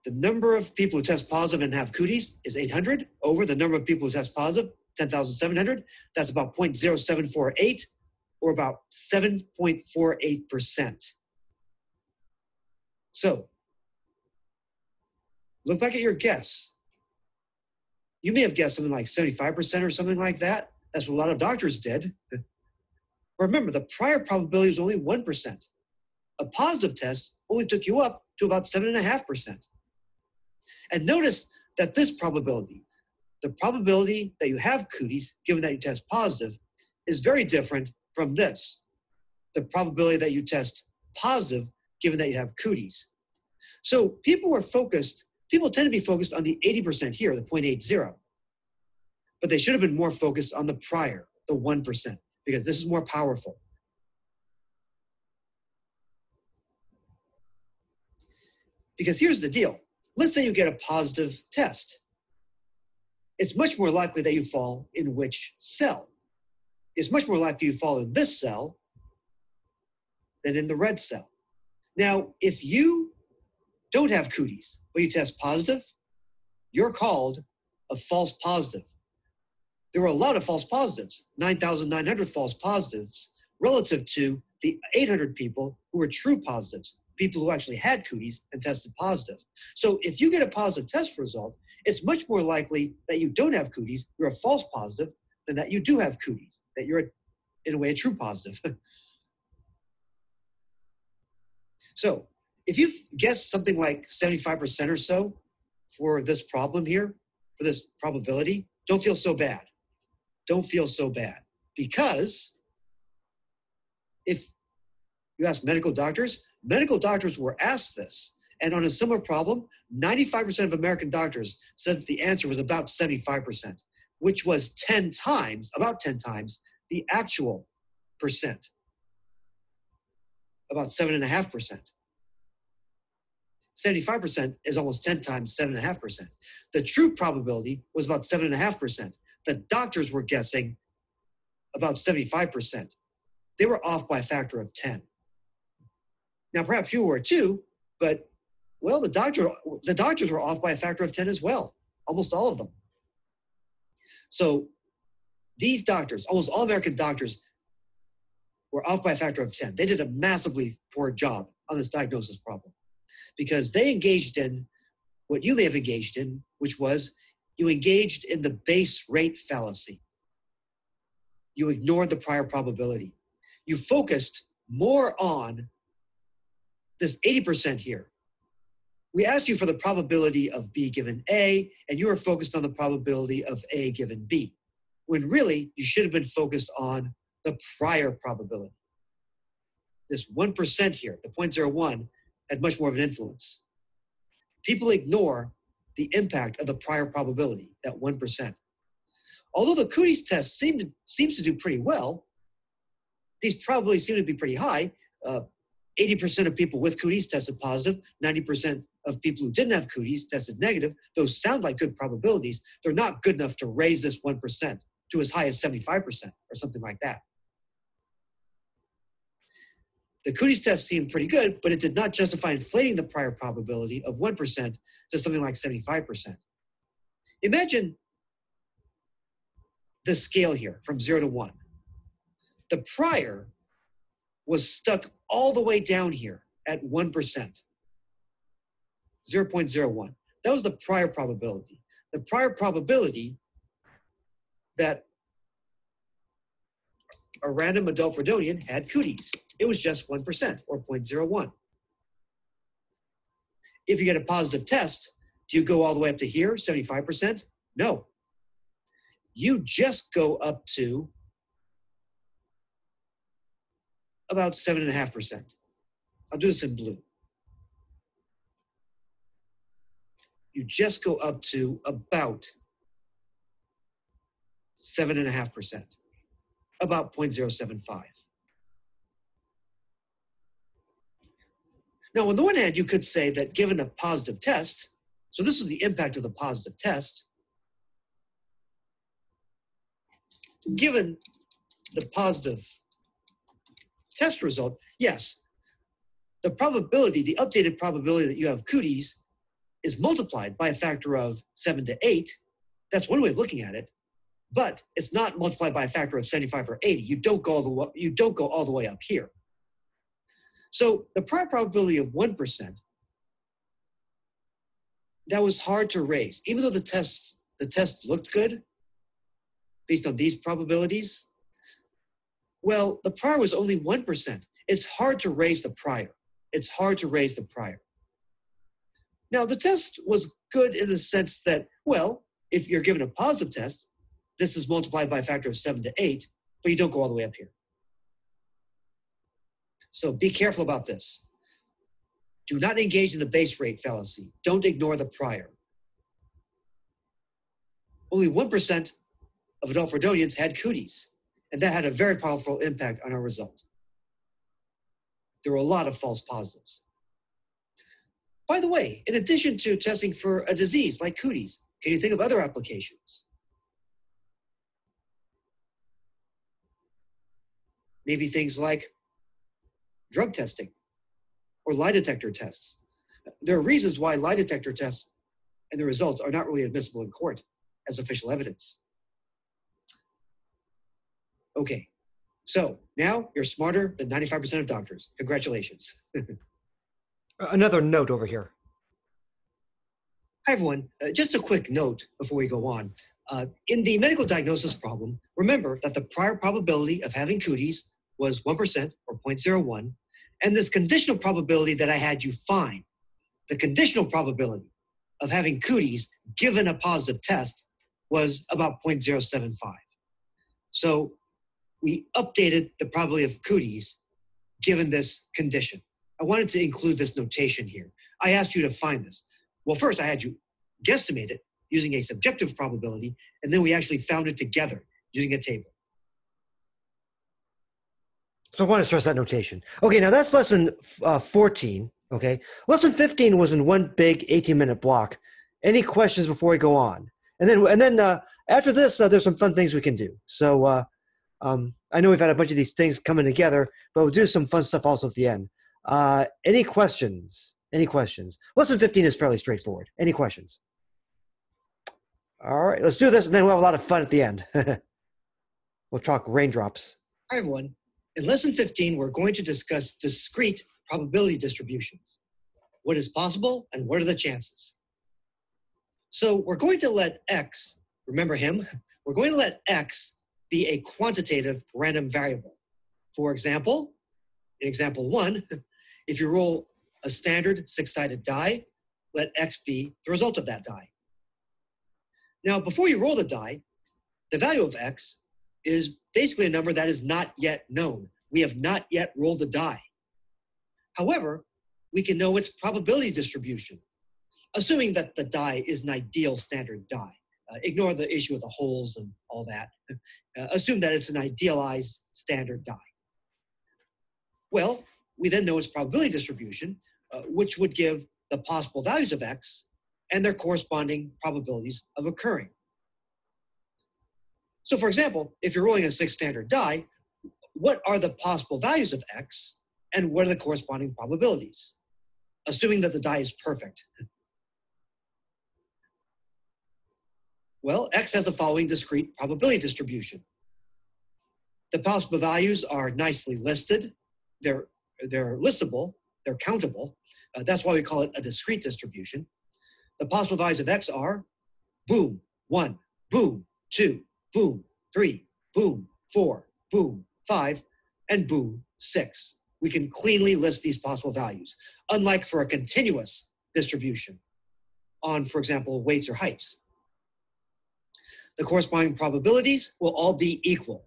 The number of people who test positive and have cooties is 800 over the number of people who test positive, 10,700. That's about 0.0748 or about 7.48%. So look back at your guess. You may have guessed something like 75% or something like that. That's what a lot of doctors did. Remember, the prior probability was only 1%. A positive test only took you up to about 7.5%. And notice that this probability, the probability that you have cooties, given that you test positive, is very different from this, the probability that you test positive, given that you have cooties. So people tend to be focused on the 80% here, the 0.80, but they should have been more focused on the prior, the 1%, because this is more powerful. Because here's the deal. Let's say you get a positive test. It's much more likely that you fall in which cell? It's much more likely you fall in this cell than in the red cell. Now, if you don't have cooties, but you test positive, you're called a false positive. There were a lot of false positives, 9,900 false positives, relative to the 800 people who were true positives, people who actually had cooties and tested positive. So if you get a positive test result, it's much more likely that you don't have cooties, you're a false positive, than that you do have cooties, that you're, in a way, a true positive. So if you've guessed something like 75% or so for this problem here, for this probability, don't feel so bad. don't feel so bad. Because if you ask medical doctors were asked this. And on a similar problem, 95% of American doctors said that the answer was about 75%, which was about 10 times the actual percent, about 7.5%. 75% is almost 10 times 7.5%. The true probability was about 7.5%. The doctors were guessing about 75%. They were off by a factor of 10. Now, perhaps you were too, but, well, the doctors were off by a factor of 10 as well, almost all of them. So these doctors, almost all American doctors, were off by a factor of 10. They did a massively poor job on this diagnosis problem because they engaged in what you may have engaged in, which was you engaged in the base rate fallacy. You ignored the prior probability. You focused more on this 80% here. We asked you for the probability of B given A, and you were focused on the probability of A given B, when really you should have been focused on the prior probability. This 1% here, the 0.01, had much more of an influence. People ignore the impact of the prior probability, that 1%. Although the Cooties test seems to do pretty well, these probably seem to be pretty high. 80% of people with Cooties tested positive, 90% of people who didn't have Cooties tested negative. Those sound like good probabilities. They're not good enough to raise this 1% to as high as 75% or something like that. The Cooties test seemed pretty good, but it did not justify inflating the prior probability of 1% to something like 75%. Imagine the scale here from 0 to 1. The prior was stuck all the way down here at 1%, 0.01. That was the prior probability. The prior probability that a random adult Fredonian had Cooties. It was just 1% or 0.01. If you get a positive test, do you go all the way up to here, 75%? No. You just go up to about 7.5%. I'll do this in blue. You just go up to about 7.5%, about 0.075. Now, on the one hand, you could say that given a positive test, so this was the impact of the positive test, given the positive test result, yes, the probability, the updated probability that you have Cooties is multiplied by a factor of 7 to 8. That's one way of looking at it, but it's not multiplied by a factor of 75 or 80. You don't go all the way up here. So the prior probability of 1%, that was hard to raise. Even though the test looked good based on these probabilities, well, the prior was only 1%. It's hard to raise the prior. It's hard to raise the prior. Now, the test was good in the sense that, well, if you're given a positive test, this is multiplied by a factor of 7 to 8, but you don't go all the way up here. So be careful about this. Do not engage in the base rate fallacy. Don't ignore the prior. Only 1% of adult Fredonians had Cooties, and that had a very powerful impact on our result. There were a lot of false positives. By the way, in addition to testing for a disease like Cooties, can you think of other applications? Maybe things like drug testing or lie detector tests. There are reasons why lie detector tests and the results are not really admissible in court as official evidence. Okay, so now you're smarter than 95% of doctors. Congratulations. Another note over here. Hi, everyone. Just a quick note before we go on. In the medical diagnosis problem, remember that the prior probability of having Cooties was 1% or 0.01, and this conditional probability that I had you find, the conditional probability of having Cooties given a positive test was about 0.075. So we updated the probability of cooties given this condition. I wanted to include this notation here. I asked you to find this. Well, first I had you guesstimate it using a subjective probability, and then we actually found it together using a table. So I want to stress that notation. Okay, now that's lesson 14, okay? Lesson 15 was in one big 18-minute block. Any questions before we go on? And then after this, there's some fun things we can do. So I know we've had a bunch of these things coming together, but we'll do some fun stuff also at the end. Any questions? Any questions? Lesson 15 is fairly straightforward. Any questions? All right, let's do this, and then we'll have a lot of fun at the end. We'll talk raindrops. Hi, everyone. In lesson 15, we're going to discuss discrete probability distributions. What is possible and what are the chances? So we're going to let X, remember him? We're going to let X be a quantitative random variable. For example, in example 1, if you roll a standard 6-sided die, let X be the result of that die. Now, before you roll the die, the value of X is basically a number that is not yet known. We have not yet rolled the die. However, we can know its probability distribution, assuming that the die is an ideal standard die. Ignore the issue of the holes and all that. Assume that it's an idealized standard die. Well, we then know its probability distribution, which would give the possible values of X and their corresponding probabilities of occurring. So for example, if you're rolling a 6 standard die, what are the possible values of X and what are the corresponding probabilities? Assuming that the die is perfect. Well, X has the following discrete probability distribution. The possible values are nicely listed. They're listable, they're countable. That's why we call it a discrete distribution. The possible values of X are boom, 1, boom, 2, boom, 3, boom, 4, boom, 5, and boom, 6. We can cleanly list these possible values, unlike for a continuous distribution on, for example, weights or heights. The corresponding probabilities will all be equal,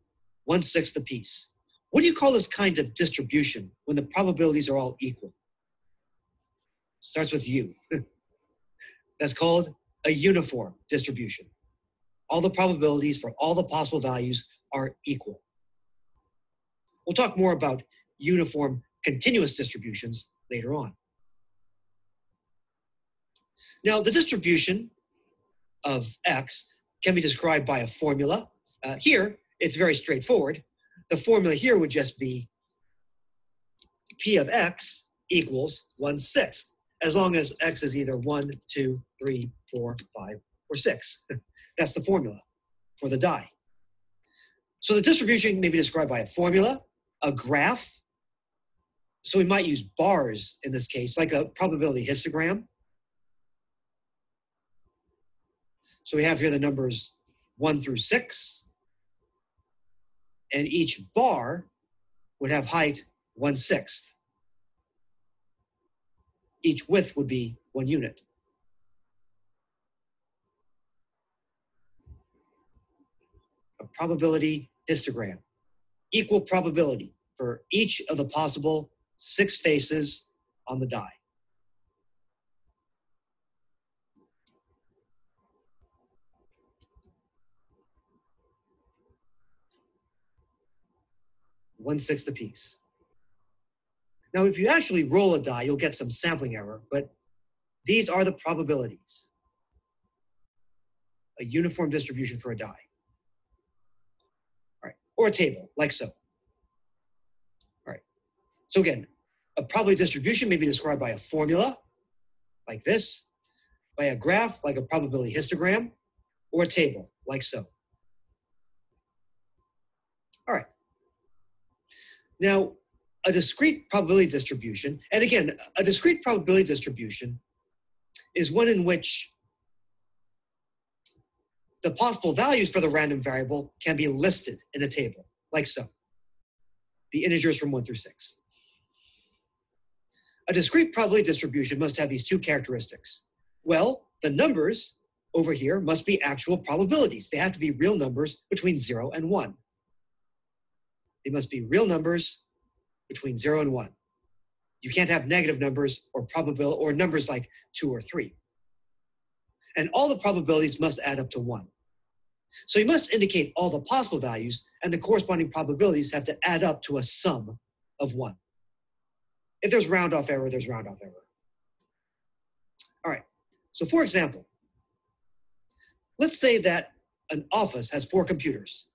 1/6 apiece. What do you call this kind of distribution when the probabilities are all equal? Starts with U. That's called a uniform distribution. All the probabilities for all the possible values are equal. We'll talk more about uniform continuous distributions later on. Now, the distribution of X can be described by a formula. Here, it's very straightforward. The formula here would just be P of X equals 1/6, as long as X is either 1, 2, 3, 4, 5, or 6. That's the formula for the die. So the distribution may be described by a formula, a graph. So we might use bars in this case, like a probability histogram. So we have here the numbers 1 through 6. And each bar would have height 1/6. Each width would be 1 unit. A probability histogram. Equal probability for each of the possible 6 faces on the die. One-sixth apiece. Now, if you actually roll a die, you'll get some sampling error, but these are the probabilities. A uniform distribution for a die. All right, or a table, like so. All right, so again, a probability distribution may be described by a formula, like this, by a graph, like a probability histogram, or a table, like so. All right. Now, a discrete probability distribution, and again, a discrete probability distribution is one in which the possible values for the random variable can be listed in a table, like so. The integers from 1 through 6. A discrete probability distribution must have these 2 characteristics. Well, the numbers over here must be actual probabilities. They have to be real numbers between 0 and 1. They must be real numbers between 0 and 1. You can't have negative numbers or probability or numbers like 2 or 3. And all the probabilities must add up to 1. So you must indicate all the possible values, and the corresponding probabilities have to add up to a sum of 1. If there's round-off error, there's round-off error. All right, so for example, let's say that an office has 4 computers,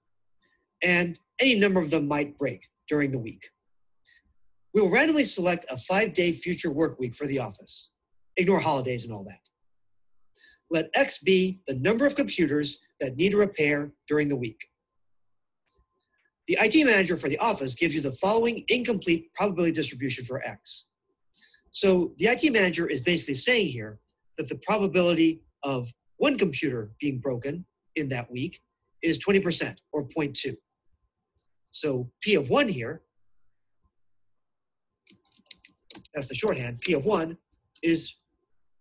and any number of them might break during the week. We will randomly select a 5-day future work week for the office. Ignore holidays and all that. Let X be the number of computers that need a repair during the week. The IT manager for the office gives you the following incomplete probability distribution for X. So the IT manager is basically saying here that the probability of one computer being broken in that week is 20% or 0.2. So P of 1 here, that's the shorthand, P of 1 is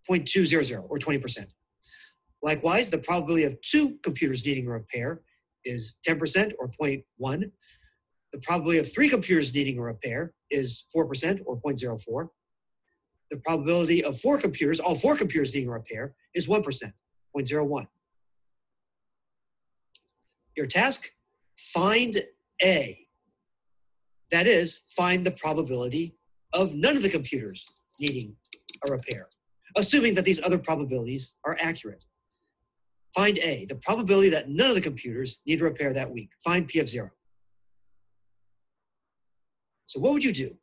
0.200 or 20%. Likewise, the probability of 2 computers needing a repair is 10% or 0.1. The probability of 3 computers needing a repair is 4% or 0.04. The probability of 4 computers, all 4 computers needing a repair, is 1%, 0.01. Your task, find A. That is, find the probability of none of the computers needing a repair, assuming that these other probabilities are accurate. Find A, the probability that none of the computers need a repair that week. Find P of 0. So what would you do?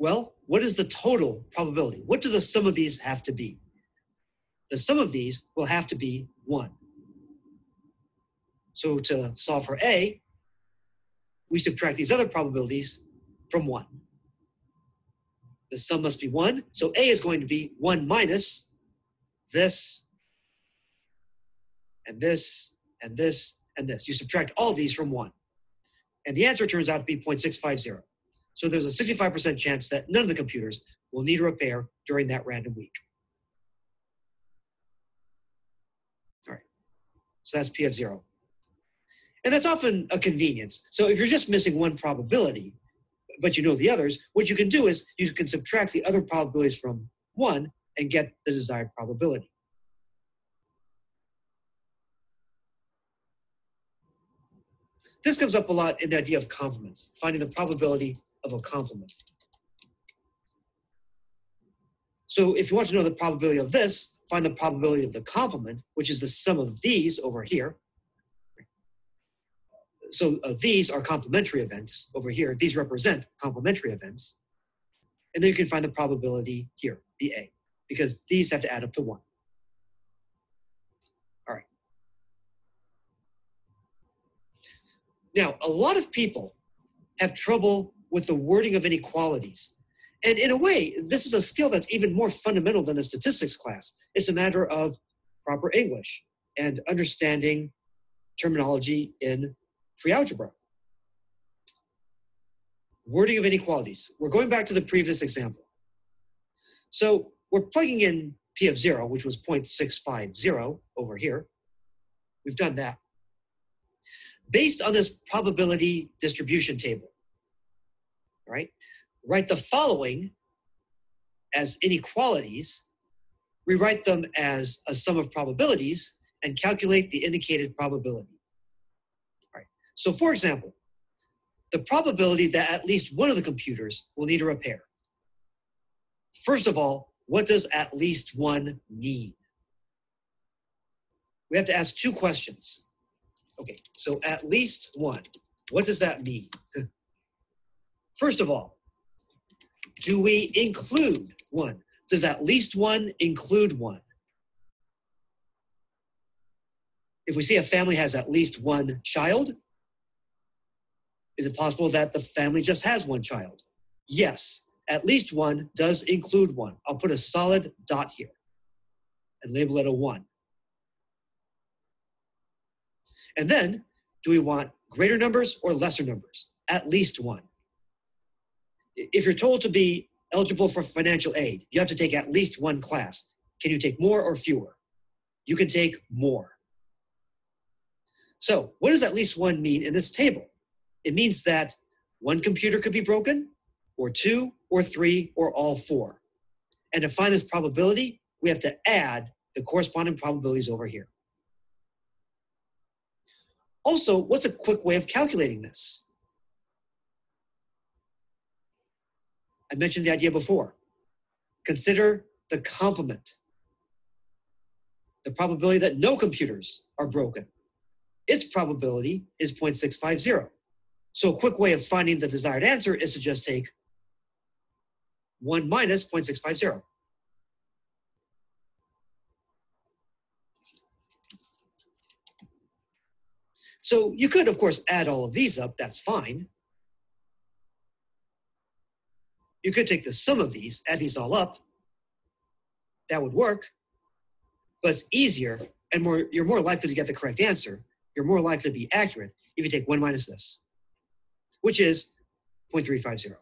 Well, what is the total probability? What do the sum of these have to be? The sum of these will have to be 1. So to solve for A, we subtract these other probabilities from 1. The sum must be 1, so A is going to be 1 minus this, and this, and this, and this. You subtract all these from 1. And the answer turns out to be 0.650. So there's a 65% chance that none of the computers will need a repair during that random week. All right, so that's P of 0. And that's often a convenience. So if you're just missing one probability, but you know the others, what you can do is you can subtract the other probabilities from 1 and get the desired probability. This comes up a lot in the idea of complements, finding the probability of a complement. So if you want to know the probability of this, find the probability of the complement, which is the sum of these over here. So these are complementary events over here. These represent complementary events. And then you can find the probability here, the A, because these have to add up to 1. All right. Now, a lot of people have trouble with the wording of inequalities. And in a way, this is a skill that's even more fundamental than a statistics class. It's a matter of proper English and understanding terminology in pre-algebra. Wording of inequalities. We're going back to the previous example. So we're plugging in P of 0, which was 0.650 over here. We've done that. Based on this probability distribution table, right? Write the following as inequalities, rewrite them as a sum of probabilities, and calculate the indicated probability. So for example, the probability that at least one of the computers will need a repair. First of all, what does at least one mean? We have to ask 2 questions. Okay, so at least one, what does that mean? First of all, do we include 1? Does at least 1 include 1? If we say a family has at least 1 child, is it possible that the family just has 1 child? Yes, at least 1 does include 1. I'll put a solid dot here and label it a 1. And then, do we want greater numbers or lesser numbers? At least 1. If you're told to be eligible for financial aid, you have to take at least 1 class. Can you take more or fewer? You can take more. So what does at least one mean in this table? It means that one computer could be broken, or two, or three, or all four. And to find this probability, we have to add the corresponding probabilities over here. Also, what's a quick way of calculating this? I mentioned the idea before. Consider the complement, the probability that no computers are broken. Its probability is 0.650. So a quick way of finding the desired answer is to just take 1 minus 0.650. So you could, of course, add all of these up. That's fine. You could take the sum of these, add these all up. That would work. But it's easier and you're more likely to get the correct answer. You're more likely to be accurate if you take 1 minus this, which is 0.350.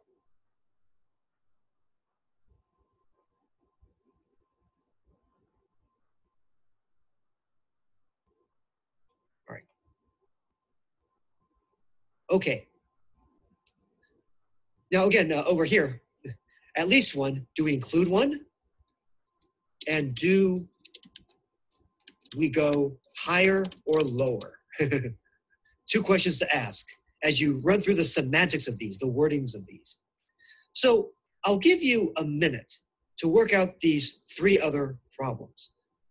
All right. Okay. Now again, over here, at least one, do we include one? And do we go higher or lower? Two questions to ask as you run through the semantics of these, the wordings of these. So I'll give you a minute to work out these three other problems.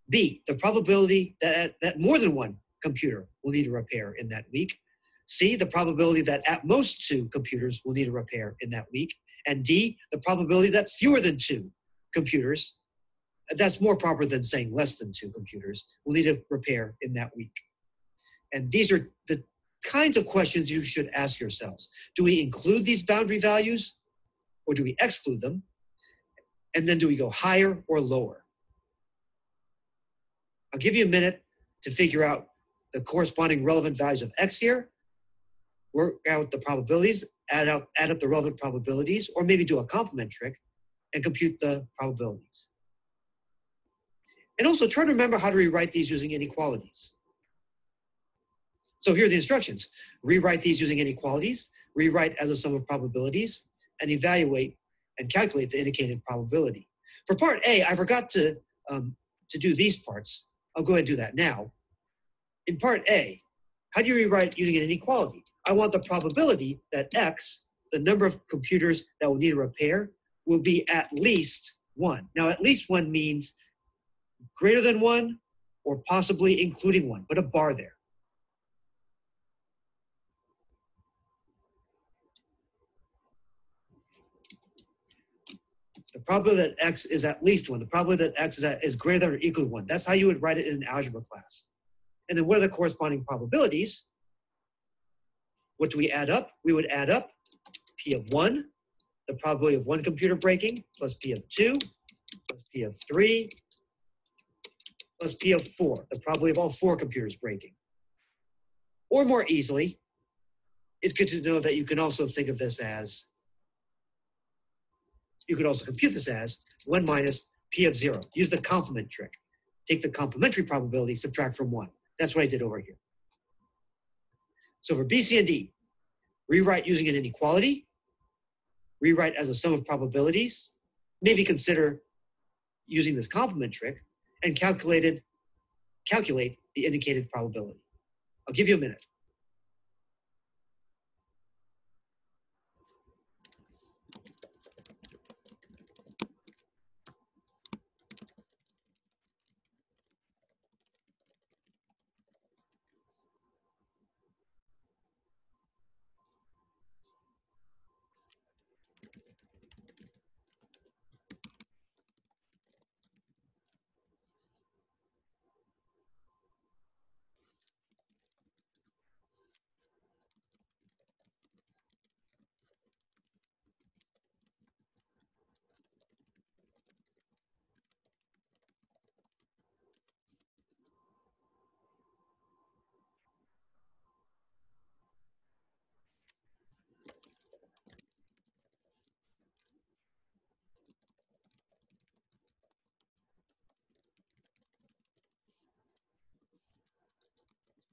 B, the probability that more than one computer will need a repair in that week. C, the probability that at most two computers will need a repair in that week. And D, the probability that fewer than two computers, that's more proper than saying less than two computers, will need a repair in that week. And these are the kinds of questions you should ask yourselves. Do we include these boundary values or do we exclude them? And then do we go higher or lower? I'll give you a minute to figure out the corresponding relevant values of X here, work out the probabilities, add up the relevant probabilities, or maybe do a complement trick and compute the probabilities. And also try to remember how to rewrite these using inequalities. So here are the instructions. Rewrite these using inequalities, rewrite as a sum of probabilities, and evaluate and calculate the indicated probability. For part A, I forgot to do these parts. I'll go ahead and do that now. In part A, how do you rewrite using an inequality? I want the probability that X, the number of computers that will need a repair, will be at least 1. Now, at least 1 means greater than 1 or possibly including 1. Put a bar there. The probability that X is at least 1. The probability that X is greater than or equal to 1. That's how you would write it in an algebra class. And then what are the corresponding probabilities? What do we add up? We would add up P of 1, the probability of one computer breaking, plus P of 2, plus P of 3, plus P of 4, the probability of all 4 computers breaking. Or more easily, it's good to know that you can also think of this as, you could also compute this as 1 minus P of 0. Use the complement trick. Take the complementary probability, subtract from 1. That's what I did over here. So for B, C, and D, rewrite using an inequality, rewrite as a sum of probabilities, maybe consider using this complement trick, and calculate the indicated probability. I'll give you a minute.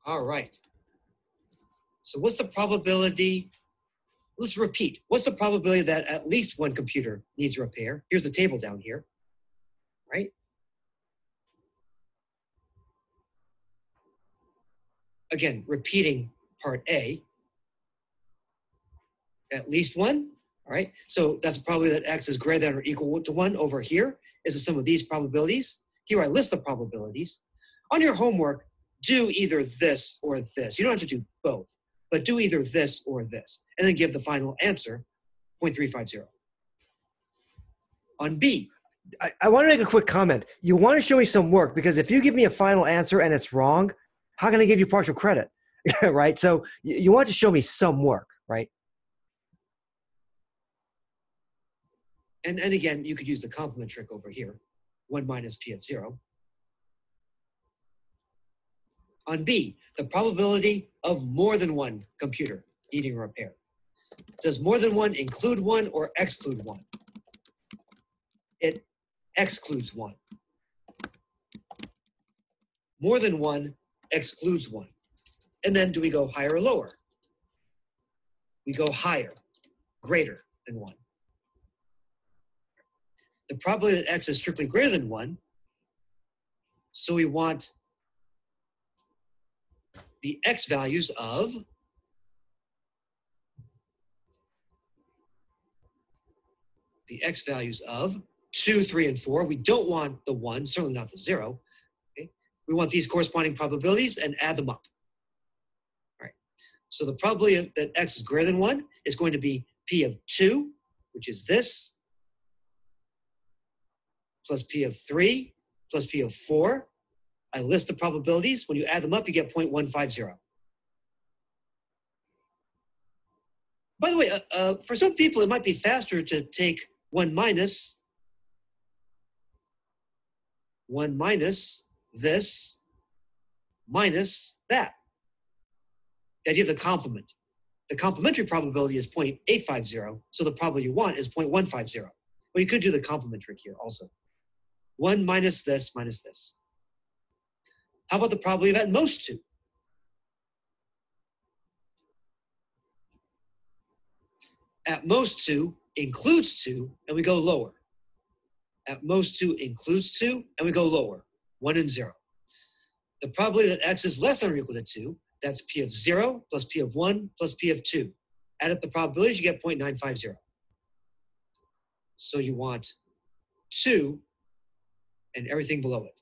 All right. So what's the probability? Let's repeat. What's the probability that at least one computer needs repair? Here's the table down here, right? Again, repeating part A. At least one, all right? So that's a probability that x is greater than or equal to 1. Over here is the sum of these probabilities. Here I list the probabilities. On your homework, do either this or this. You don't have to do both, but do either this or this, and then give the final answer, 0.350. On B. I want to make a quick comment. You want to show me some work, because if you give me a final answer and it's wrong, how can I give you partial credit? Right? So you want to show me some work, right? And again, you could use the complement trick over here, 1 minus P of 0. On B, the probability of more than one computer needing repair. Does more than one include one or exclude one? It excludes one. More than one excludes one. And then do we go higher or lower? We go higher, greater than 1. The probability that x is strictly greater than 1, so we want the x values of the x values of 2, 3, and 4. We don't want the 1, certainly not the 0. Okay? We want these corresponding probabilities and add them up. All right. So the probability that x is greater than 1 is going to be P of 2, which is this, plus P of 3, plus P of 4. I list the probabilities. When you add them up, you get 0.150. By the way, for some people, it might be faster to take 1 minus this minus that. The idea of the complement. The complementary probability is 0.850, so the probability you want is 0.150. Well, you could do the complement trick here also. 1 minus this minus this. How about the probability of at most 2? At most 2 includes 2, and we go lower. At most 2 includes 2, and we go lower, 1 and 0. The probability that x is less than or equal to 2, that's P of 0 plus P of 1 plus P of 2. Add up the probabilities, you get 0.950. So you want 2 and everything below it.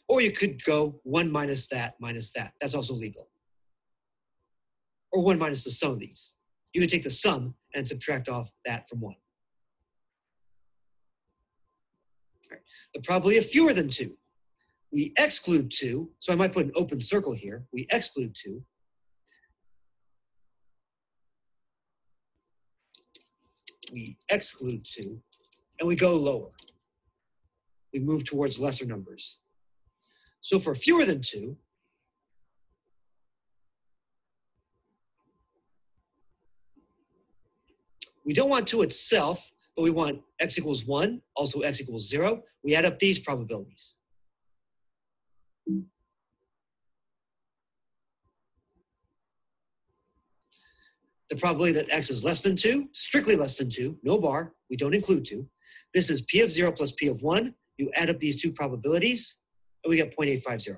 Or you could go 1 minus that minus that. That's also legal. Or 1 minus the sum of these. You could take the sum and subtract off that from 1. Right. The probability of fewer than 2. We exclude 2, so I might put an open circle here. We exclude 2. We exclude 2, and we go lower. We move towards lesser numbers. So for fewer than 2, we don't want 2 itself, but we want x equals 1, also x equals 0. We add up these probabilities. The probability that x is less than 2, strictly less than 2, no bar, we don't include 2. This is P of 0 plus P of 1. You add up these two probabilities, and we get 0.850.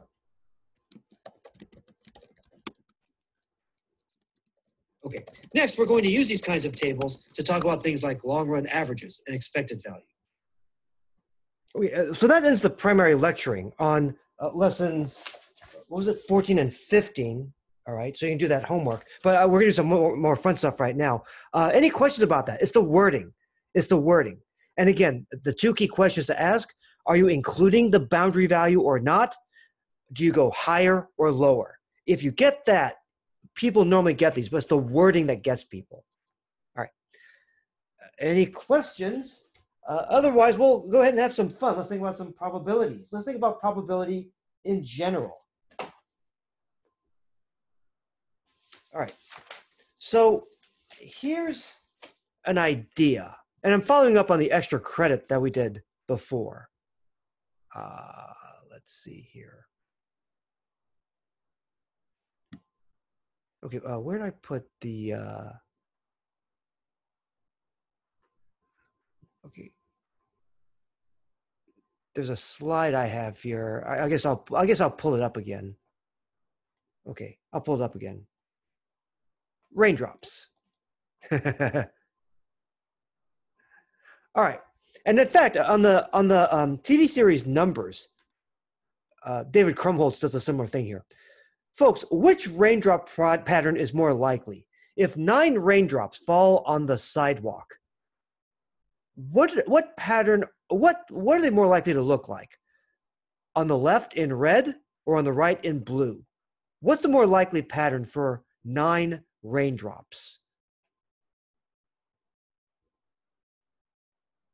Okay, next we're going to use these kinds of tables to talk about things like long-run averages and expected value. Okay, so that ends the primary lecturing on lessons, what was it, 14 and 15. All right, so you can do that homework. But we're going to do some more fun stuff right now. Any questions about that? It's the wording. It's the wording. And again, the two key questions to ask, are you including the boundary value or not? Do you go higher or lower? If you get that, people normally get these, but it's the wording that gets people. All right. Any questions? Otherwise, we'll go ahead and have some fun. Let's think about some probabilities. Let's think about probability in general. All right. So here's an idea. And I'm following up on the extra credit that we did before. Let's see here. Okay, where did I put the? Okay, there's a slide I have here. I guess I'll pull it up again. Okay, I'll pull it up again. Raindrops. All right, and in fact, on the TV series Numbers, David Krumholtz does a similar thing here. Folks, which raindrop pattern is more likely? If 9 raindrops fall on the sidewalk, what pattern? What are they more likely to look like? On the left in red or on the right in blue? What's the more likely pattern for 9 raindrops?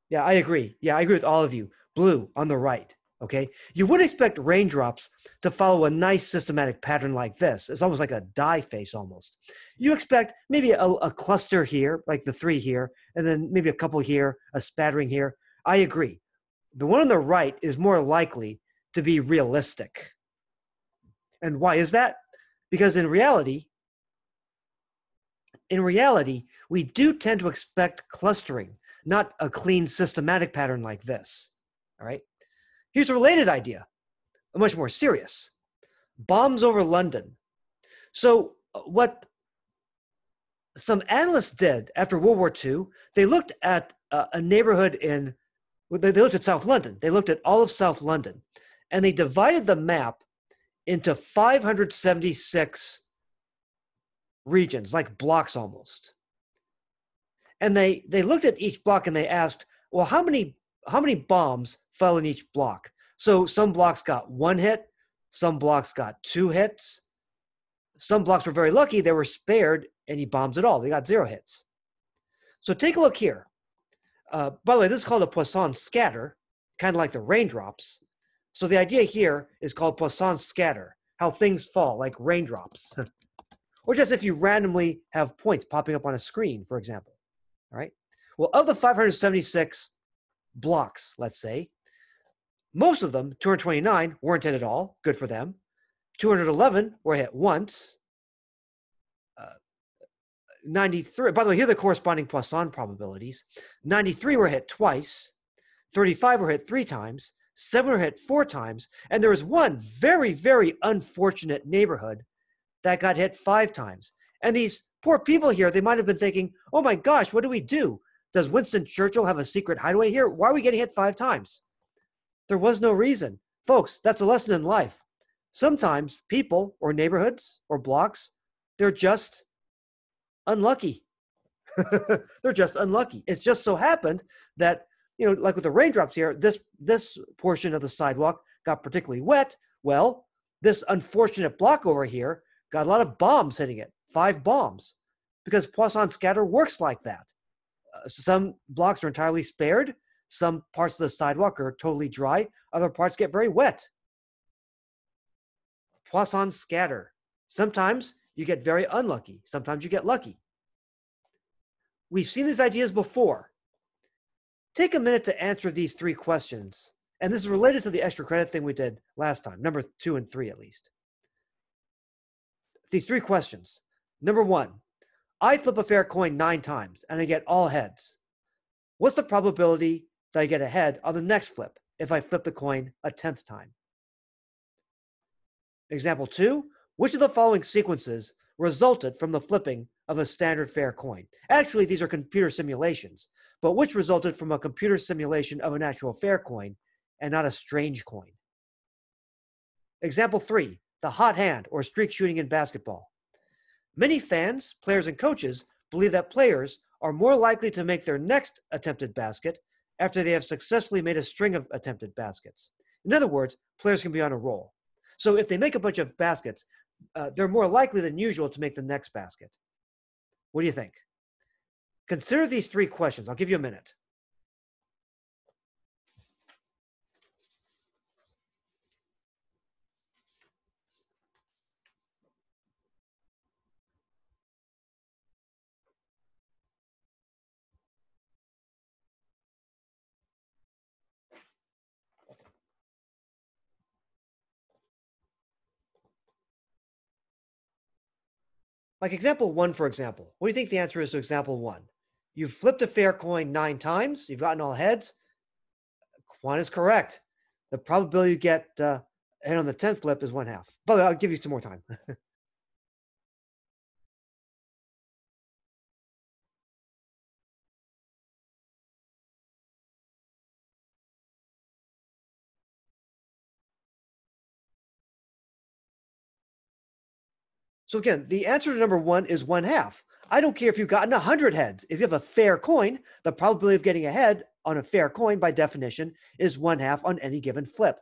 Yeah, I agree. Yeah, I agree with all of you. Blue on the right. Okay. You would expect raindrops to follow a nice systematic pattern like this. It's almost like a die face almost. You expect maybe a cluster here, like the 3 here, and then maybe a couple here, a spattering here. I agree. The one on the right is more likely to be realistic. And why is that? Because in reality, we do tend to expect clustering, not a clean systematic pattern like this. All right. Here's a related idea, a much more serious. Bombs over London. So what some analysts did after World War II, they looked at a neighborhood they looked at South London. They looked at all of South London, and they divided the map into 576 regions, like blocks almost. And they looked at each block and they asked, well, how many bombs fell in each block? So some blocks got 1 hit, some blocks got 2 hits. Some blocks were very lucky, they were spared any bombs at all. They got 0 hits. So take a look here. By the way, this is called a Poisson Scatter, kind of like the raindrops. So the idea here is called Poisson Scatter, how things fall like raindrops. Or just if you randomly have points popping up on a screen, for example. All right. Well, of the 576 blocks, let's say, most of them, 229, weren't hit at all. Good for them. 211 were hit once. 93, by the way, here are the corresponding Poisson probabilities. 93 were hit twice. 35 were hit 3 times. 7 were hit 4 times. And there was one very, very unfortunate neighborhood that got hit 5 times. And these poor people here, they might have been thinking, oh my gosh, what do we do? Does Winston Churchill have a secret hideaway here? Why are we getting hit 5 times? There was no reason. Folks, that's a lesson in life. Sometimes people or neighborhoods or blocks, they're just unlucky. They're just unlucky. It's just so happened that, like with the raindrops here, this portion of the sidewalk got particularly wet. Well, this unfortunate block over here got a lot of bombs hitting it, 5 bombs, because Poisson Scatter works like that. Some blocks are entirely spared. Some parts of the sidewalk are totally dry. Other parts get very wet. Poisson Scatter. Sometimes you get very unlucky. Sometimes you get lucky. We've seen these ideas before. Take a minute to answer these 3 questions. And this is related to the extra credit thing we did last time, number 2 and 3 at least. These 3 questions. Number 1, I flip a fair coin 9 times and I get all heads. What's the probability that I get a head on the next flip if I flip the coin a 10th time? Example 2, which of the following sequences resulted from the flipping of a standard fair coin? Actually, these are computer simulations, but which resulted from a computer simulation of an actual fair coin and not a strange coin? Example 3, the hot hand or streak shooting in basketball. Many fans, players, and coaches believe that players are more likely to make their next attempted basket after they have successfully made a string of attempted baskets. In other words, players can be on a roll. So if they make a bunch of baskets, they're more likely than usual to make the next basket. What do you think? Consider these 3 questions. I'll give you a minute. Like example 1, for example. What do you think the answer is to example 1? You've flipped a fair coin 9 times. You've gotten all heads. 1 is correct. The probability you get head on the 10th flip is 1/2. But I'll give you some more time. So again, the answer to number 1 is 1/2. I don't care if you've gotten 100 heads. If you have a fair coin, the probability of getting a head on a fair coin, by definition, is 1/2 on any given flip.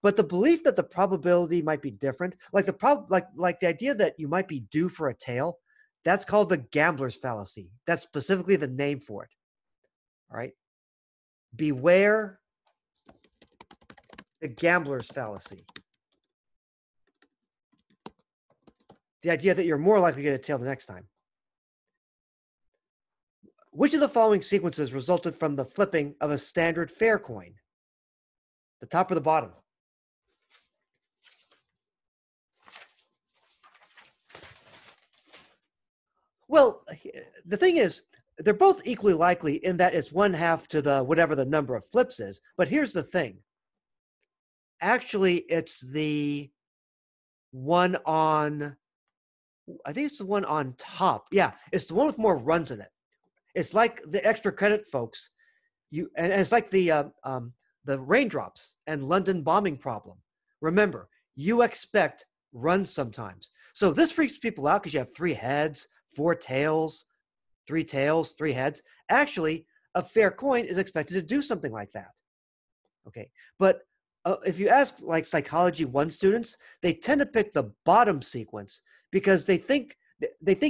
But the belief that the probability might be different, like the idea that you might be due for a tail, that's called the gambler's fallacy. That's specifically the name for it. All right. Beware the gambler's fallacy. The idea that you're more likely to get a tail the next time. Which of the following sequences resulted from the flipping of a standard fair coin? The top or the bottom? Well, the thing is, they're both equally likely in that it's 1/2 to the whatever the number of flips is. But here's the thing. Actually, it's the one on, I think it's the one on top. Yeah, it's the one with more runs in it. It's like the extra credit, folks. And it's like the Raindrops and London bombing problem. Remember, you expect runs sometimes. So this freaks people out because you have 3 heads, 4 tails, 3 tails, 3 heads. Actually, a fair coin is expected to do something like that. Okay, but if you ask like psychology 1 students, they tend to pick the bottom sequence because they think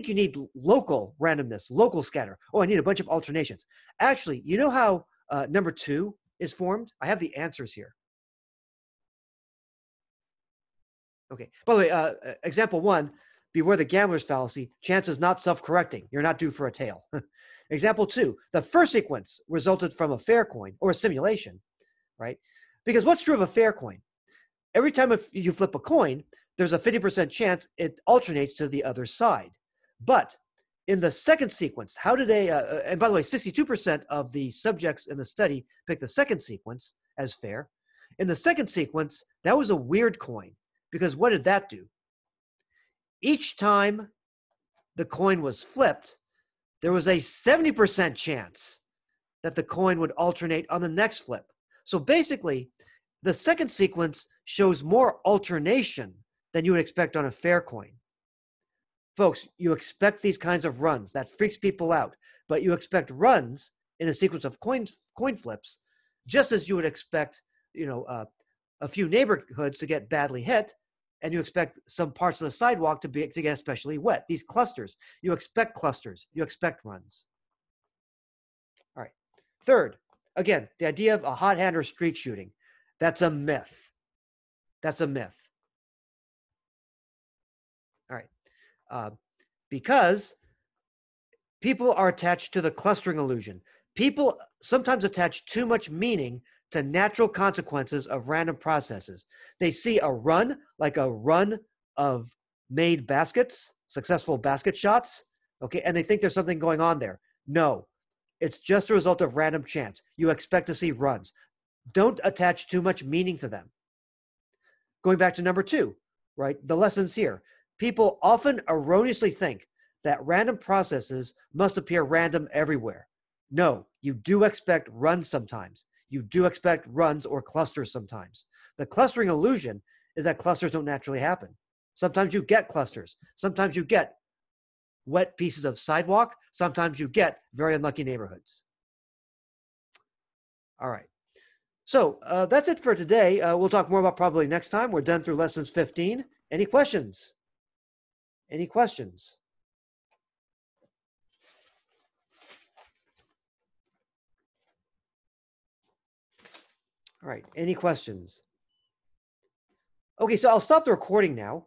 you need local randomness, local scatter. Oh, I need a bunch of alternations. Actually, you know how number 2 is formed? I have the answers here. Okay, by the way, example 1, beware the gambler's fallacy. Chance is not self-correcting. You're not due for a tail. Example 2, the first sequence resulted from a fair coin or a simulation, right? Because what's true of a fair coin? Every time you flip a coin, there's a 50% chance it alternates to the other side. But in the second sequence, how did they, and by the way, 62% of the subjects in the study picked the second sequence as fair. In the second sequence, that was a weird coin because what did that do? Each time the coin was flipped, there was a 70% chance that the coin would alternate on the next flip. So basically, the second sequence shows more alternation than you would expect on a fair coin. Folks, you expect these kinds of runs. That freaks people out. But you expect runs in a sequence of coin flips, just as you would expect, a few neighborhoods to get badly hit, and you expect some parts of the sidewalk to get especially wet. These clusters, you expect clusters. You expect runs. All right. Third, again, the idea of a hot hand or streak shooting. That's a myth. That's a myth. All right. Because people are attached to the clustering illusion. People sometimes attach too much meaning to natural consequences of random processes. They see a run, like a run of made baskets, successful basket shots, okay, and they think there's something going on there. No, it's just a result of random chance. You expect to see runs. Don't attach too much meaning to them. Going back to number 2, right? The lessons here. People often erroneously think that random processes must appear random everywhere. No, you do expect runs sometimes. You do expect runs or clusters sometimes. The clustering illusion is that clusters don't naturally happen. Sometimes you get clusters. Sometimes you get wet pieces of sidewalk. Sometimes you get very unlucky neighborhoods. All right. So that's it for today. We'll talk more about probability next time. We're done through lessons 15. Any questions? Any questions? All right. Any questions? Okay, so I'll stop the recording now.